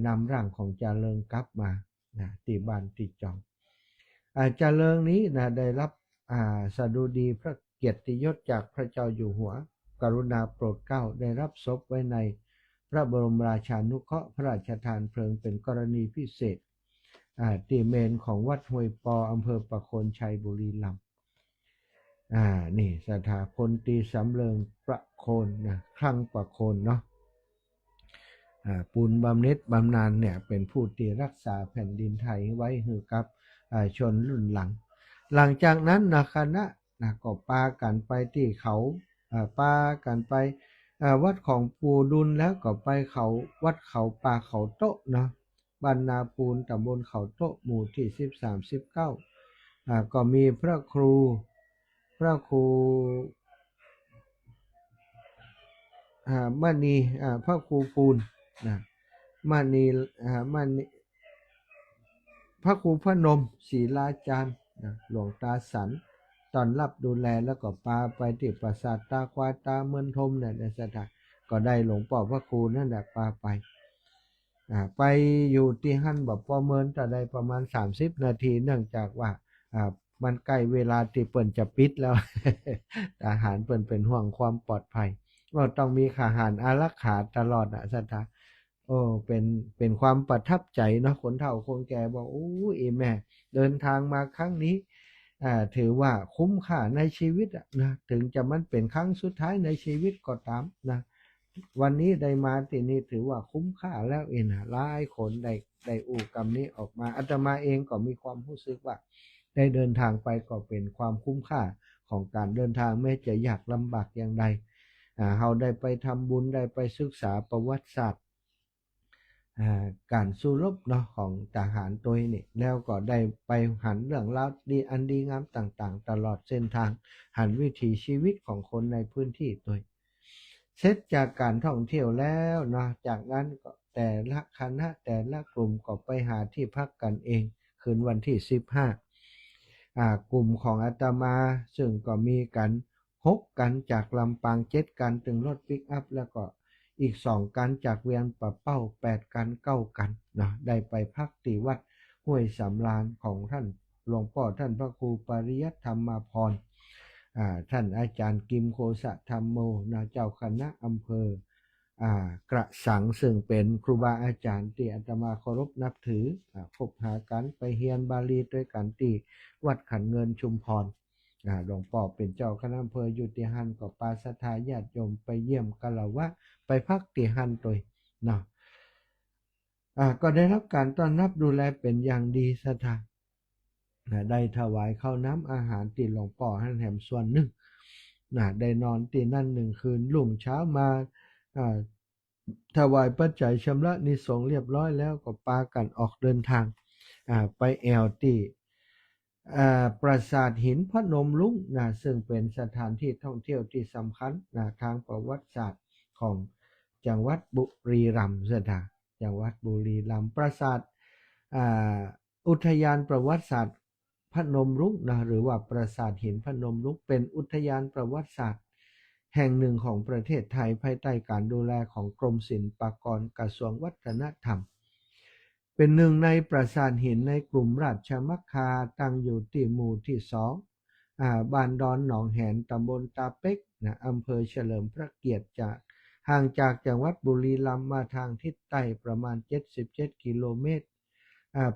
นำร่างของจาเริงกลับมาตีบ้านตีจองจาเริงนี้ได้รับสดุดีพระเกียรติยศจากพระเจ้าอยู่หัวกรุณาโปรดเกล้าได้รับศพไว้ในพระบรมราชานุเคราะห์พระราชทานเพลิงเป็นกรณีพิเศษที่เมนของวัดห้วยปออำเภอประโคนชัยบุรีรัมย์นี่สถาพลตรีสำเริงประโคนคลังประโคนเนาะปูนบำเหน็จบำนาญเนี่ยเป็นผู้ที่รักษาแผ่นดินไทยไว้ให้กับชนรุ่นหลังหลังจากนั้นคณะก็ปากันไปที่เขาปากันไปวัดของปูดุลแล้วก็ไปเขาวัดเขาป่าเขาโต๊ะเนาะบ้านนาปูนตำบลเขาโต๊ะหมู่ที่13-19ก็มีพระครูมณีพระครูปูนมณีพระครูพนมศิลาจารย์หลวงตาสันตอนรับดูแลแล้วก็พาไปที่ปราสาทตาควายตาเมืองทมในสถานก็ได้หลวงพ่อพระครูนั่นแหละพาไปอยู่ที่หั่นแบบประเมินจะได้ประมาณ30 นาทีเนื่องจากว่ามันใกล้เวลาที่เปิ่นจะปิดแล้ว ทหารเปิ่นเป็นห่วงความปลอดภัยก็ต้องมีทหารอารักขาตลอดสถานเป็นความประทับใจเนาะคนเฒ่าคนแก่บอกโอ้ยแม่เดินทางมาครั้งนี้ถือว่าคุ้มค่าในชีวิตนะถึงจะมันเป็นครั้งสุดท้ายในชีวิตก็ตามนะวันนี้ได้มาที่นี่ถือว่าคุ้มค่าแล้วหลายคนได้กรรมนี้ออกมาอาตมาเองก็มีความรู้สึกว่าได้เดินทางไปก็เป็นความคุ้มค่าของการเดินทางแม้จะยากลำบากอย่างใดเราได้ไปทำบุญได้ไปศึกษาประวัติศาสตร์การสู้รบเนาะของทหารตัวนี้แล้วก็ได้ไปหันเรื่องราวดีงามต่างๆตลอดเส้นทางหันวิถีชีวิตของคนในพื้นที่ตัวเสร็จจากการท่องเที่ยวแล้วเนาะจากนั้นก็แต่ละคณะแต่ละกลุ่มก็ไปหาที่พักกันเองคืนวันที่15กลุ่มของอาตมาซึ่งก็มีกัน6 กันจากลำปาง7 กันถึงรถปิกอัพแล้วก็อีก2 กันจากเวียงป่าเป้า8 กัน9 กันเนาะได้ไปพักที่วัดห้วยสำราญของท่านหลวงพ่อท่านพระครูปริยัติธรรมาภรณ์ท่านอาจารย์กิมโคสะธรรมโมเจ้าคณะอำเภอกระสังซึ่งเป็นครูบาอาจารย์ที่อาตมาเคารพนับถือพบหากันไปเฮียนบาลีด้วยกันที่วัดขันเงินชุมพรหลวงพ่อเป็นเจ้าคณะอำเภออยู่ที่หันก็ปาศรัทธาญาติโยมไปเยี่ยมกะละวะไปพักที่หันตัวเนาะก็ได้รับการต้อนรับดูแลเป็นอย่างดีสถานได้ถวายข้าวน้ำอาหารที่หลวงพ่อให้แถมส่วนหนึ่งได้นอนที่นั่น1 คืนรุ่งเช้ามาถวายปัจจัยชำระนิสงส์เรียบร้อยแล้วก็ปากันออกเดินทางไปแอวที่ปราสาทหินพนมรุ้งซึ่งเป็นสถานที่ท่องเที่ยวที่สำคัญทางประวัติศาสตร์ของจังหวัดบุรีรัมย์จังหวัดบุรีรัมย์ปราสาทอุทยานประวัติศาสตร์พนมรุ้งหรือว่าปราสาทหินพนมรุ้งเป็นอุทยานประวัติศาสตร์แห่งหนึ่งของประเทศไทยภายใต้การดูแลของกรมศิลปากรกระทรวงวัฒนธรรมเป็นหนึ่งในปราสาทหินในกลุ่มราชมัคคาตั้งอยู่ที่หมู่ที่2บ้านดอนหนองแหนตำบลตาเป็กอำเภอเฉลิมพระเกียรติห่างจากจังหวัดบุรีรัมย์มาทางทิศใต้ประมาณ77 กิโลเมตร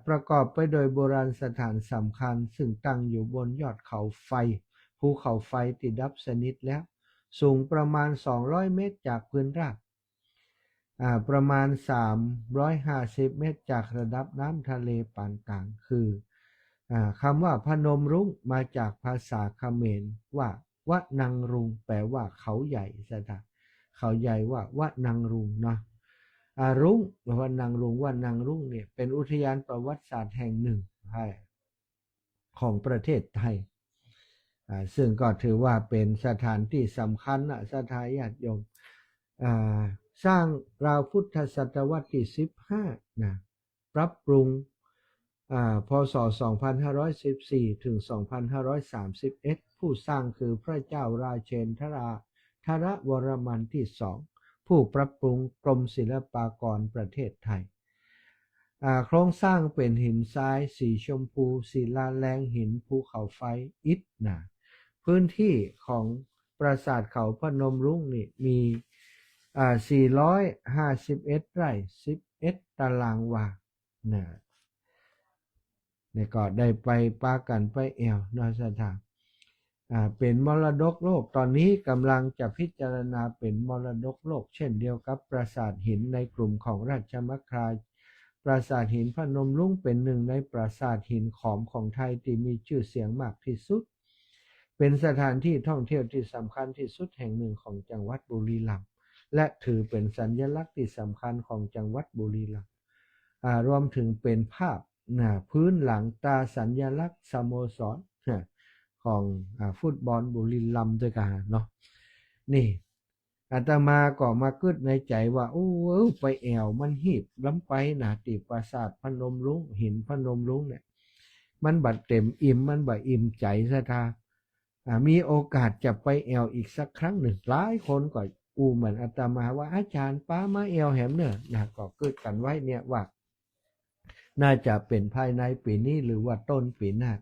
ประกอบไปโดยโบราณสถานสำคัญซึ่งตั้งอยู่บนยอดเขาไฟภูเขาไฟที่ดับสนิทแล้วสูงประมาณ200 เมตรจากพื้นราบประมาณ350 เมตรจากระดับน้ำทะเลปานกลางคือคำว่าพนมรุ้งมาจากภาษาเขมรว่าวะนังรุงแปลว่าเขาใหญ่เขาใหญ่ว่าวะนังรุงเนาะรุ้งว่านางรุงเนี่ยเป็นอุทยานประวัติศาสตร์แห่งหนึ่งของประเทศไทยซึ่งก็ถือว่าเป็นสถานที่สำคัญสถานญาติโยมสร้างราวพุทธศตวรรษที่15ปรับปรุงพศ 2514 ถึง 2531 ผู้สร้างคือพระเจ้าราเชนทรวรมันที่2 ผู้ปรับปรุงกรมศิลปากรประเทศไทยโครงสร้างเป็นหินทรายสีชมพูศิลาแรงหินภูเขาไฟอิฐนะพื้นที่ของปราสาทเขาพนมรุ้งนี่มี451 ไร่11 ตารางวานะนี่ก็ได้ไปปากันไปแอวนาสถานเป็นมรดกโลกตอนนี้กำลังจะพิจารณาเป็นมรดกโลกเช่นเดียวกับปราสาทหินในกลุ่มของราชมัคคาปราสาทหินพนมรุ้งเป็นหนึ่งในปราสาทหินขอมของไทยที่มีชื่อเสียงมากที่สุดเป็นสถานที่ท่องเที่ยวที่สำคัญที่สุดแห่งหนึ่งของจังหวัดบุรีรัมย์และถือเป็นสัญลักษณ์ที่สำคัญของจังหวัดบุรีรัมย์รวมถึงเป็นภาพพื้นหลังตาสัญลักษณ์สโมสรของฟุตบอลบุรีรัมย์ด้วยกันเนาะนี่อาตมาก็มากึดในใจว่าโอ้ไปแอวมันหีบล้ำไปนะติปราสาทพนมรุ้งหินพนมรุ้งเนี่ยมันบัดเต็มอิ่มมันบัดอิ่มใจซะท่ามีโอกาสจะไปแอวอีกสักครั้งหนึ่งหลายคนก็เหมือนอาตมาว่าอาจารย์ป้ามาแอวแหมเนี่ยนะก็เกิดกันไว้เนี่ยว่าน่าจะเป็นภายในปีนี้หรือว่าต้นปีหน้า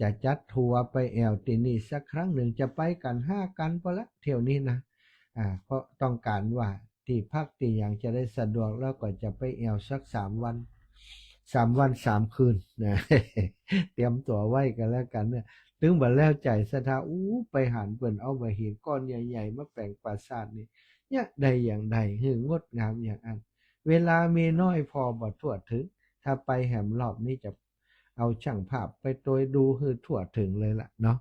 จะจัดทัวร์ไปแอวที่นี่สักครั้งหนึ่งจะไปกัน5 กันพอละเที่ยวนี้นะเพราะต้องการว่าที่พักที่อย่างจะได้สะดวกแล้วก็จะไปแอวสัก3 วัน3 คืนนะเตรียมตัวไว้กันแล้วกันเนี่ยถึงบัดแล้วใจศรัทธาไปหันเปิ่นเอามาหินก้อนใหญ่ๆมาแปลงปราสาทนี่เนี่ยใดอย่างใดงดงามอย่างอันเวลามีน้อยพอบ่ทั่วถึงถ้าไปแหมรอบนี้จะเอาช่างภาพไปตัวดูคือทั่วถึงเลยล่ะเนาะ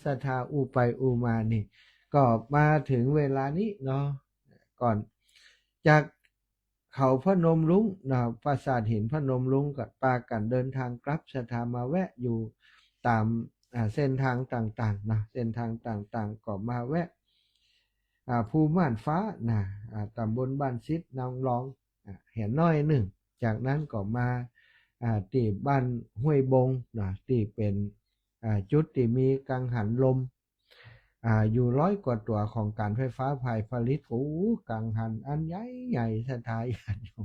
ศรัทธาไปมานี่ก็มาถึงเวลานี้เนาะก่อนจากเขาพนมรุ้งนะปราสาทหินพนมรุ้งกับปากันเดินทางกลับศรัทธามาแวะอยู่ตามเส้นทางต่างๆนะเส้นทางต่างๆก็มาแวะภูม่านฟ้านะตำบลบ้านซิดนางรองเห็นน้อยหนึ่งจากนั้นก็มาที่บ้านห้วยบงนะที่เป็นจุดที่มีกังหันลมอยู่100 กว่าตัวของการไฟฟ้าภายผลิตกังหันอันใหญ่สถายานอยู่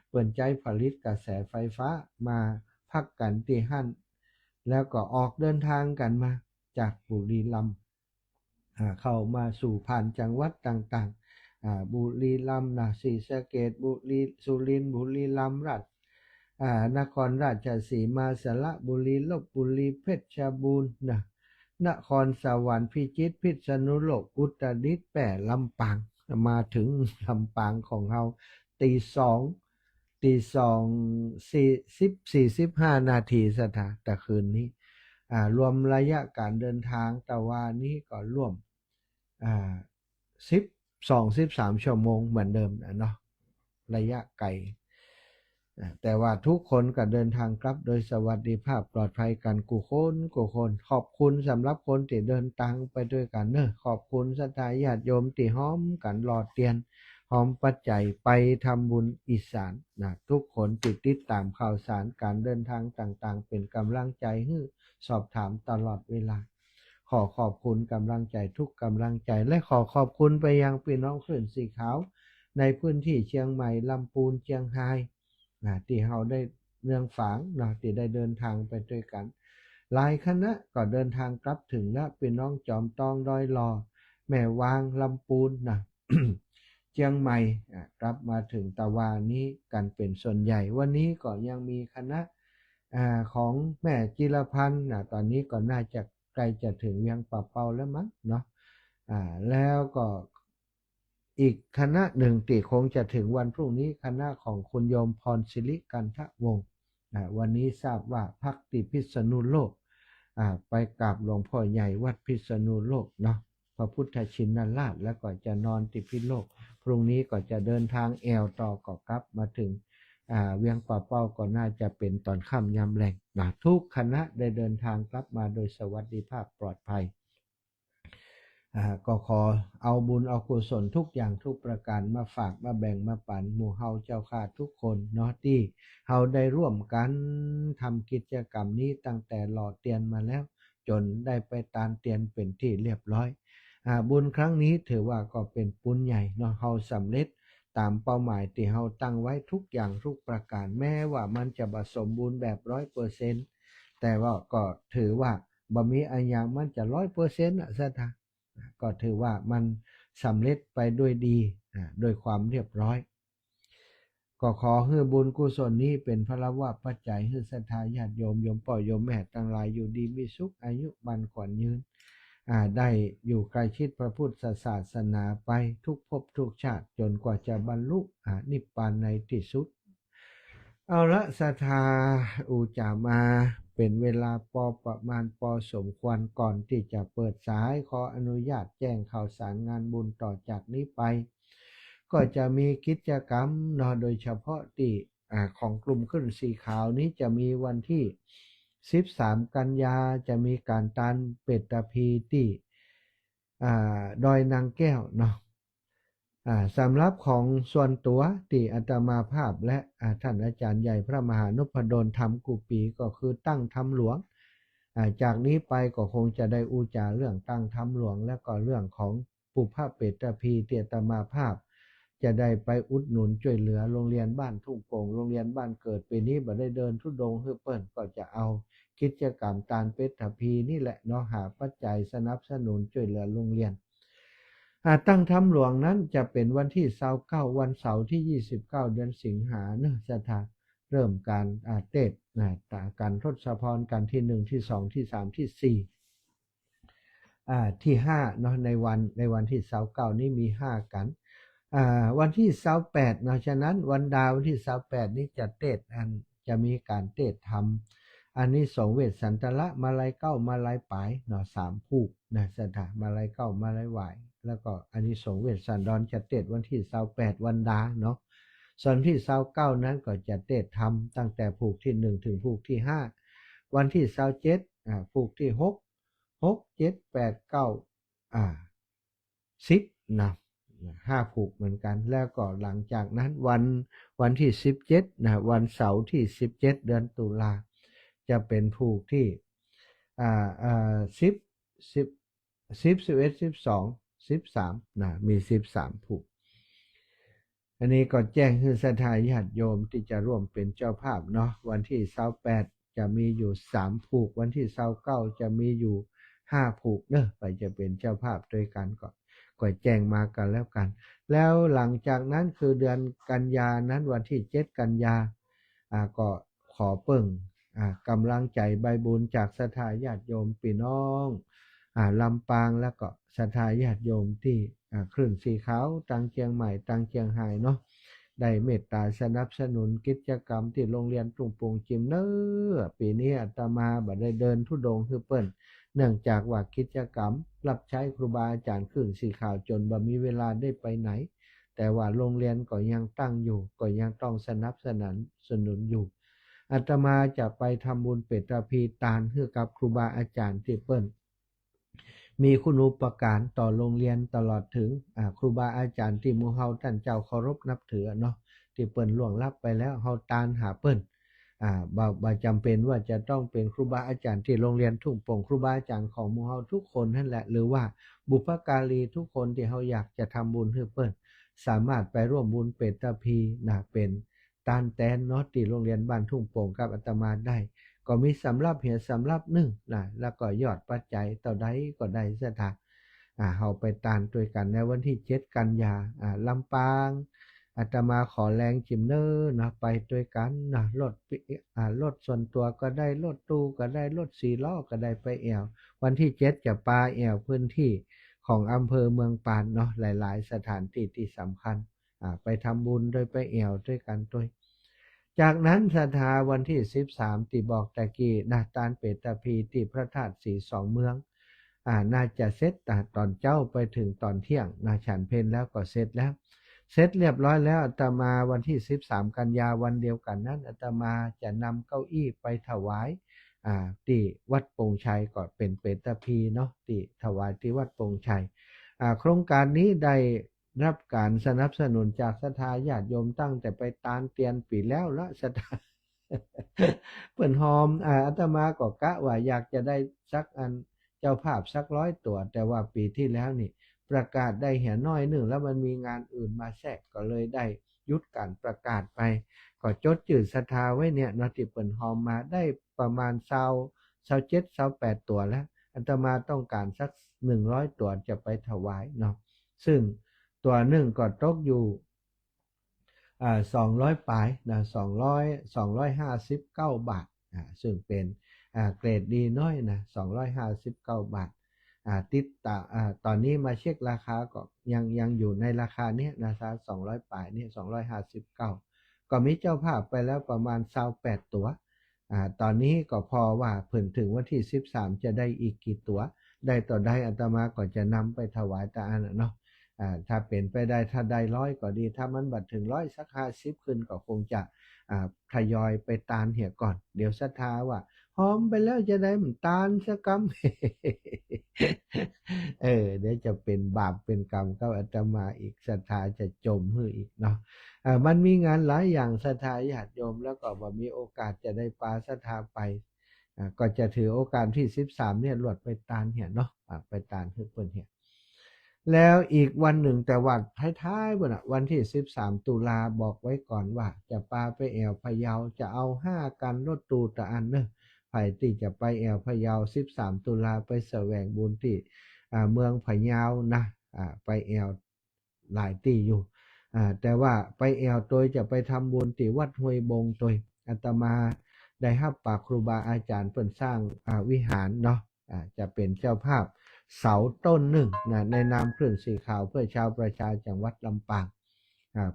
เปิดใจผลิตกระแสไฟฟ้ามาพักกันที่หั่นแล้วก็ออกเดินทางกันมาจากบุรีรัมย์เข้ามาสู่ผ่านจังหวัดต่างๆบุรีรัมย์นะศรีสะเกษบุรีสุรินทร์บุรีรัมย์นครราชสีมาสระบุรีลพบุรีเพชรบูรณ์นะนครสวรรค์พิจิตรพิษณุโลกอุตรดิตถ์แปร่ลำปางมาถึงลำปางของเราตีสอง45 นาทีสถานแต่คืนนี้รวมระยะการเดินทางแต่ว่านี้ก็ร่วม13 ชั่วโมงเหมือนเดิมนะเนาะระยะไกลแต่ว่าทุกคนก็เดินทางกลับโดยสวัสดิภาพปลอดภัยกันกุคนขอบคุณสำหรับคนที่เดินทางไปด้วยกันเนอะขอบคุณศรัทธาญาติโยมที่ห้อมกันรอเตียนหอมปัจจัยไปทำบุญอีสานนะทุกคนติดตามข่าวสารการเดินทางต่างๆเป็นกำลังใจให้สอบถามตลอดเวลาขอบคุณกำลังใจทุกกำลังใจและขอบคุณไปยังพี่น้องคลื่นสีขาวในพื้นที่เชียงใหม่ลำพูนเชียงรายที่เราได้เมืองฝางที่ได้เดินทางไปด้วยกันหลายคณะก็เดินทางกลับถึงแล้วพี่น้องจอมตองดอยลอแม่วางลำพูนเชียงใหม่กลับมาถึงตะวันนี้กันเป็นส่วนใหญ่วันนี้ก็ยังมีคณะของแม่จิรพันธ์ตอนนี้ก็น่าจะใกล้จะถึงเวียงป่าเปาแล้วมั้งเนาะแล้วก็อีกคณะหนึ่งที่คงจะถึงวันพรุ่งนี้คณะของคุณโยมพรศิริกันทวงศ์วันนี้ทราบว่าพักที่พิษณุโลกไปกราบหลวงพ่อใหญ่วัดพิษณุโลกเนาะพระพุทธชินราชแล้วก็จะนอนที่พิษณุโลกพรุ่งนี้ก็จะเดินทางแอวต่อก็กลับมาถึงเวียงป่าเป้าก็น่าจะเป็นตอนค่ำยามแลงทุกคณะได้เดินทางกลับมาโดยสวัสดิภาพปลอดภัยก็ขอเอาบุญเอากุศลทุกอย่างทุกประการมาฝากมาแบ่งมาปันหมู่เฮาเจ้าข้าทุกคนเนาะที่เฮาได้ร่วมกันทำกิจกรรมนี้ตั้งแต่หล่อเตียนมาแล้วจนได้ไปตานเตียนเป็นที่เรียบร้อย บุญครั้งนี้ถือว่าก็เป็นบุญใหญ่เนาะเฮาสำเร็จตามเป้าหมายที่เฮาตั้งไว้ทุกอย่างทุกประการแม้ว่ามันจะบ่สมบูรณ์แบบ100%แต่ว่าก็ถือว่าบ่มีอันหยังมันจะ100%น่ะซะท่าก็ถือว่ามันสำเร็จไปด้วยดีด้วยความเรียบร้อยก็ขอให้บุญกุศลนี้เป็นพละวะปัจจัยให้ศรัทธาญาติโยมโยมพ่อโยมแม่ทั้งหลายอยู่ดีมีสุขอายุบันขวัญยืนได้อยู่ใกล้ชิดพระพุทธศาสนาไปทุกภพทุกชาติจนกว่าจะบรรลุนิพพานในที่สุดเอาละศรัทธาอุจามาเป็นเวลาประมาณสมควรก่อนที่จะเปิดสายขออนุญาตแจ้งข่าวสารงานบุญต่อจากนี้ไปก็จะมีกิจกรรมเนาะโดยเฉพาะที่ของกลุ่มขึ้นสีขาวนี้จะมีวันที่13กันยาจะมีการตันเป็ดตะพีที่ดอยนางแก้วเนาะสำหรับของส่วนตัวที่อาตมาภาพและท่านอาจารย์ใหญ่พระมหานพดลธรรมกุปีก็คือตั้งธรรมหลวงจากนี้ไปก็คงจะได้อุจาเรื่องตั้งธรรมหลวงและก็เรื่องของปุพพเป็ดตะพีที่อาตมาภาพจะได้ไปอุดหนุนช่วยเหลือโรงเรียนบ้านทุ่งโป่งโรงเรียนบ้านเกิดปีนี้บ่ได้เดินทุดงค์เปิ้นก็จะเอากิจกรรมตานเป็ดตะพีนี่แหละเนาะหาปัจจัยสนับสนุนช่วยเหลือโรงเรียนตั้งธรรมหลวงนั้นจะเป็นวันที่29วันเสาร์ที่29เดือนสิงหาเนอะสถานเริ่มการเทศการทศพรกันที่1ที่2ที่3ที่4ที่5เนาะในวันที่29นี้มี5กันวันที่28เนาะฉะนั้นวันดาววันที่28นี้จะเทศจะมีการเทศธรรมอันนี้สงเวชสันตละมาลัยเก้ามาลัยปายเนาะ3ผูกนะสถานมาลัยเก้ามาลัยหวายแล้วก็อันนี้สงเวชสันดรจะเทศวันที่28วันดาเนาะส่วนที่29นั้นก็จะเทศธรรมตั้งแต่ผูกที่1ถึงผูกที่5วันที่27ผูกที่6 7 8 9 10นะ5ผูกเหมือนกันแล้วก็หลังจากนั้นวันที่17นะวันเสาร์ที่17เดือนตุลาจะเป็นผูกที่10 11 12 13นะมี13ผูกอันนี้ก็แจ้งให้ศรัทธาญาติโยมที่จะร่วมเป็นเจ้าภาพเนาะวันที่28จะมีอยู่3ผูกวันที่29จะมีอยู่5ผูกเนอะไปจะเป็นเจ้าภาพด้วยกันก็แจ้งมากันแล้วกันแล้วหลังจากนั้นคือเดือนกันยานั้นวันที่7กันยาก็ขอเบิ่งกำลังใจใบบุญจากศรัทธาญาติโยมพี่น้องลำปางแล้วก็ศรัทธาญาติโยมที่คลื่นสีขาวตังเชียงใหม่ตังเชียงรายเนาะได้เมตตาสนับสนุนกิจกรรมที่โรงเรียนทุ่งโป่งจิมเนอร์ปีนี้อาตมาบ่ได้เดินธุดงค์คือเปิ้นเนื่องจากว่ากิจกรรมรับใช้ครูบาอาจารย์คลื่นสีขาวจนบ่มีเวลาได้ไปไหนแต่ว่าโรงเรียนก็ยังตั้งอยู่ก็ยังต้องสนับสนุนอยู่อาตมาจะไปทำบุญเป็ดตะพีตานให้กับครูบาอาจารย์ที่เปิ้นมีคุณูปการต่อโรงเรียนตลอดถึงครูบาอาจารย์ที่หมู่เฮาท่านเจ้าเคารพนับถือเนาะที่เปิ้นล่วงลับไปแล้วเฮาตามหาเปิ้นบ่จำเป็นว่าจะต้องเป็นครูบาอาจารย์ที่โรงเรียนทุ่งโป่งครูบาอาจารย์ของหมู่เฮาทุกคนนั่นแหละหรือว่าบุพการีทุกคนที่เฮาอยากจะทำบุญให้เปิ้นสามารถไปร่วมบุญเป็ดตะพีเป็นตานแตนเนาะที่โรงเรียนบ้านทุ่งโป่งกับอาตมาได้ก็มีสำหรับเหตุสำหรับแล้วก็ยอดปัจจัยต่อใดก็ได้ซะท่าเฮาไปตานด้วยกันในวันที่7กันยาลำปางอาตมาขอแรงจิมเนอร์ไปด้วยกันรถส่วนตัวก็ได้รถตู้ก็ได้รถ4ล้อก็ได้ไปแอววันที่7จะปาแอวพื้นที่ของอำเภอเมืองปานเนาะหลายๆสถานที่ที่สำคัญไปทำบุญโดยไปแอวด้วยกันด้วยจากนั้นศรัทธาวันที่13ที่บอกตะกี้ตานเป็ดตะพีที่พระธาตุสีสองเมืองน่าจะเสร็จตอนเจ้าไปถึงตอนเที่ยงฉันเพลแล้วก็เสร็จแล้วเรียบร้อยแล้วอาตมาวันที่13กันยาวันเดียวกันนั้นอาตมาจะนำเก้าอี้ไปถวายที่วัดโป่งชัยก็เป็นเป็ดตะพีเนาะที่ถวายที่วัดโป่งชัยโครงการนี้ได้รับการสนับสนุนจากศรัทธาญาติโยมตั้งแต่ไปตานเตียนปีแล้วละศรัทธา เปิ่นหอมอาตมาก็กะว่าอยากจะได้สักอัน เจ้าภาพสัก100 ตัวแต่ว่าปีที่แล้วนี่ประกาศได้เหี่ยน้อยหนึ่งแล้วมันมีงานอื่นมาแทรกก็เลยได้ยุดการประกาศไปก็จดจืดศรัทธาไว้เนี่ยนาะที่เปิ่นฮอมมาได้ประมาณ27-28 ตัวแล้วอาตมาต้องการสัก100 ตัวจะไปถวายเนาะซึ่งตัวหนึ่งก็ตกอยู่200ปลายนะ259 บาทซึ่งเป็นเกรดดีน้อยนะ259 บาทติดตอนนี้มาเช็คราคาก็ยังอยู่ในราคาเนี้ยนะครับ200ปลายนี่259ก็มีเจ้าภาพไปแล้วประมาณ28 ตัวตอนนี้ก็พอว่าเพิ่นถึงวันที่13จะได้อีกกี่ตัวได้ต่อได้อาตมาก็จะนำไปถวายตาอันเนาะถ้าเป็นไปได้ถ้าได้100ก็ดีถ้ามันบัดถึง100สัก50ขึ้นก็คงจะทยอยไปตานเหี่ยก่อนเดี๋ยวศรัทธาว่าหอมไปแล้วจะได้มันตานสักกำ เดี๋ยวจะเป็นบาปเป็นกรรมกับอาตมาอีกศรัทธาจะจมหื้ออีกเนาะมันมีงานหลายอย่างศรัทธาญาติโยมแล้วก็บ่มีโอกาสจะได้ปาศรัทธาไปก็จะถือโอกาสที่13เนี่ยหลวดไปตานเหี่ยเนาะไปตานให้เพิ่นเหี่ยแล้วอีกวันหนึ่งแต่วันท้ายๆบนวันที่13ตุลาบอกไว้ก่อนว่าจะปาไปแอวพะเยาจะเอา5กันรถตู้ตะอันเนอะไผที่จะไปแอวพะเยา13ตุลาไปแสวงบุญที่เมืองพะเยานะไปแอวหลายที่อยู่แต่ว่าไปแอวตัวจะไปทำบุญที่วัดห้วยบงตัวอาตมาได้รับปากครูบาอาจารย์เพิ่นสร้างวิหารเนาะจะเป็นเจ้าภาพเสาต้นหนึ่งนะในนามเครื่องสีขาวเพื่อชาวประชาจังหวัดลำปาง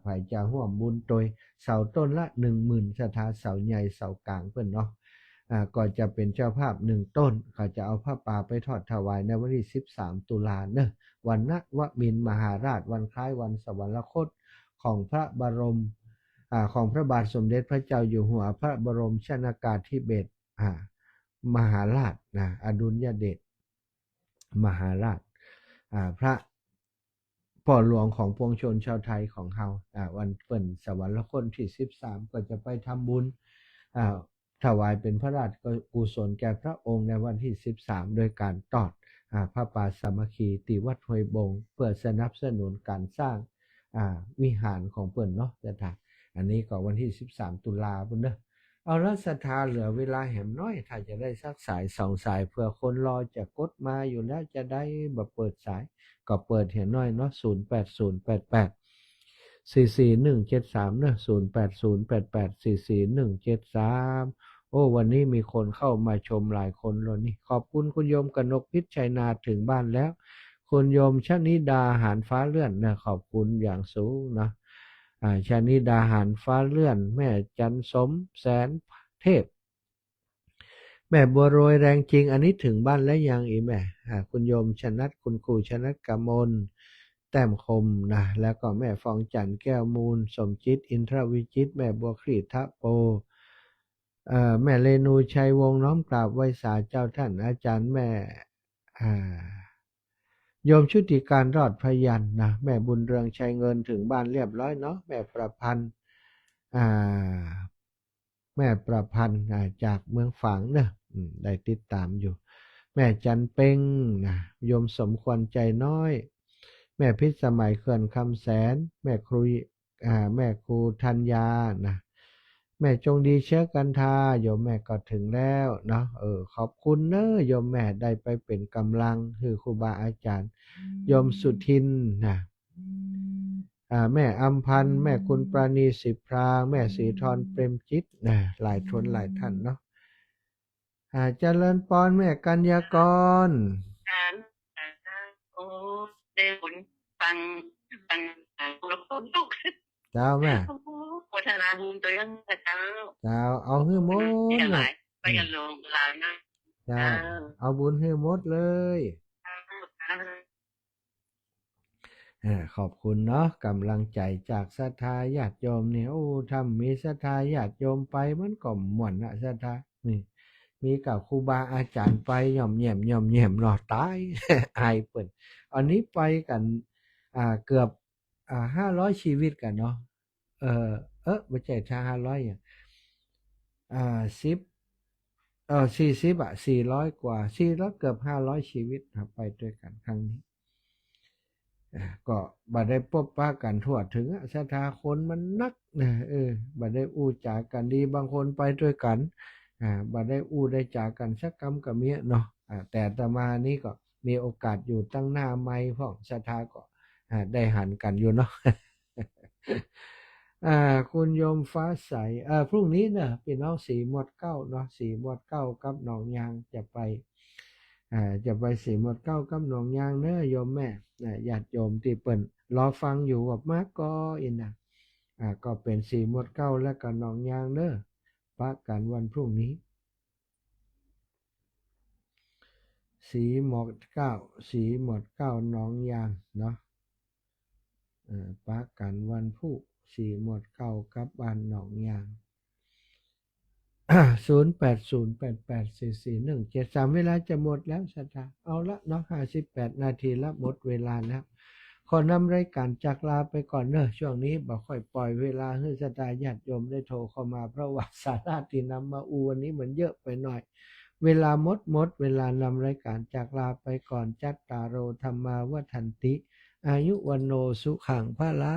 ไผ่จะห่วมบุญโดยเสาต้นละ10,000ศรัทธาเสาใหญ่เสากลางเพื่อนเนาะก็จะเป็นเจ้าภาพ1ต้นเขาจะเอาผ้าป่าไปทอดถวายในวันที่13ตุลาเนอะวันณวมินทร์มหาราชวันคล้ายวันสวรรคตของพระบรมของพระบาทสมเด็จพระเจ้าอยู่หัวพระบรมชนกาธิเบศรมหาราชอดุลยเดชมหาราชพระพ่อหลวงของปวงชนชาวไทยของเฮาวันเปิ่นสวรรคตที่13ก็จะไปทำบุญถวายเป็นพระราชกุศลแก่พระองค์ในวันที่13โดยการตอดพระป่าสามัคคีที่วัดห้วยบงเพื่อสนับสนุนการสร้างวิหารของเปิ่นเนาะจ้ะอันนี้ก็วันที่13ตุลาพุ่นเด้อเอาละศรัทธาเหลือเวลาแหมน้อยถ้าจะได้สักสาย2 สายเพื่อคนรอจะกดมาอยู่แล้วจะได้แบบเปิดสายก็เปิดเห็นน้อยเนาะ0808844173เนอะ0808844173โอ้วันนี้มีคนเข้ามาชมหลายคนเลยนี่ขอบคุณคุณโยมกนกพิษชัยนาถึงบ้านแล้วคุณโยมชนิดาหานฟ้าเลื่อนนะขอบคุณอย่างสูงนะชนิดาหานฟ้าเลื่อนแม่จันสมแสนเทพแม่บัวโรยแรงจริงอันนี้ถึงบ้านแล้วยังอีแม่คุณโยมชนัดคุณครูชนัดกมลแต้มคมนะแล้วก็แม่ฟองจันแก้วมูลสมจิตอินทรวิจิตแม่บัวครีทะโปแม่เรนูชัยวงน้อมกราบไหว้สาเจ้าท่านอาจารย์แม่โยมชุติการรอดพยัญนะแม่บุญเรืองชัยเงินถึงบ้านเรียบร้อยเนาะแม่ประพันธ์แม่ประพันธ์จากเมืองฝางเนอะได้ติดตามอยู่แม่จันเป้งนะโยมสมควรใจน้อยแม่พิษสมัยเขื่อนคำแสนแม่ครูแม่ครูธัญญานะแม่จงดีเชื้อกันทาโยมแม่ก็ถึงแล้วเนาะขอบคุณเนอะโยมแม่ได้ไปเป็นกำลังคือครูบาอาจารย์โยมสุทินนะแม่อัมพันธ์แม่คุณปราณีสิพรางแม่ศรีธรเปรมจิตนะหลายทนหลายท่านเนาะเจริญพรแม่กัญญากรโอ้ได้ผลฟังลูกเจ้าแม่โฆษณาบุญตัวยังเจ้าเอาให้หมดนะไปกันลงลานะเจ้าเอาบุญให้หมดเลยขอบคุณเนาะกำลังใจจากศรัทธาญาติโยมเนี่ยโอ้ทำมีศรัทธาญาติโยมไปมันก็ม่วนนะศรัทธานี่มีกับครูบาอาจารย์ไปย่อมแย่มหลอดตาย อายเปิ่นอันนี้ไปกันเกือบ500ชีวิตกันเนาะไม่ใช่ถ้า500อย่าง10 40อะ400กว่า400เกือบ500ชีวิตครับไปด้วยกันครั้งนี้ก็บ่ได้พบปะกันทั่วถึงศรัทธาคนมันนักนะบ่ได้อู้จากันดีบางคนไปด้วยกันบ่ได้อู้ได้จากันสักคำกับเมียเนาะแต่อาตมานี่ก็มีโอกาสอยู่ตั้งหน้าไมค์พ้องศรัทธาก็ได้หันกันอยู่เนาะ คุณโยมฟ้าใสพรุ่งนี้เนี่ยพี่น้องสีหมวดเก้าเนาะสีหมวดเก้ากับหนองยางจะไปสีหมวดเก้ากับหนองยางเนอะโยมแม่ญาติโยมที่เปิ่นรอฟังอยู่แบบมากก็อินนะก็เป็นสีหมวดเก้าและกับหนองยางเนอะปะกันวันพรุ่งนี้สีหมวดเก้าสีหมวดเก้าหนองยางเนาะปะกันวันพุธสีหมวดเก้ากับบ้านหนองยาง0808844173เวลาจะหมดแล้วสัตาเอาละเนาะ58นาทีละหมดเวลาแล้วขอนำรายการจากลาไปก่อนเนอะช่วงนี้บ่ค่อยปล่อยเวลาให้สัตาญาติโยมได้โทรเข้ามาเพราะว่าสาระที่นำมาวันนี้เหมือนเยอะไปหน่อยเวลาหมดเวลานำรายการจากลาไปก่อนจัตตารโอธรรมาวัฏันติอายุวันโนสุขังพละ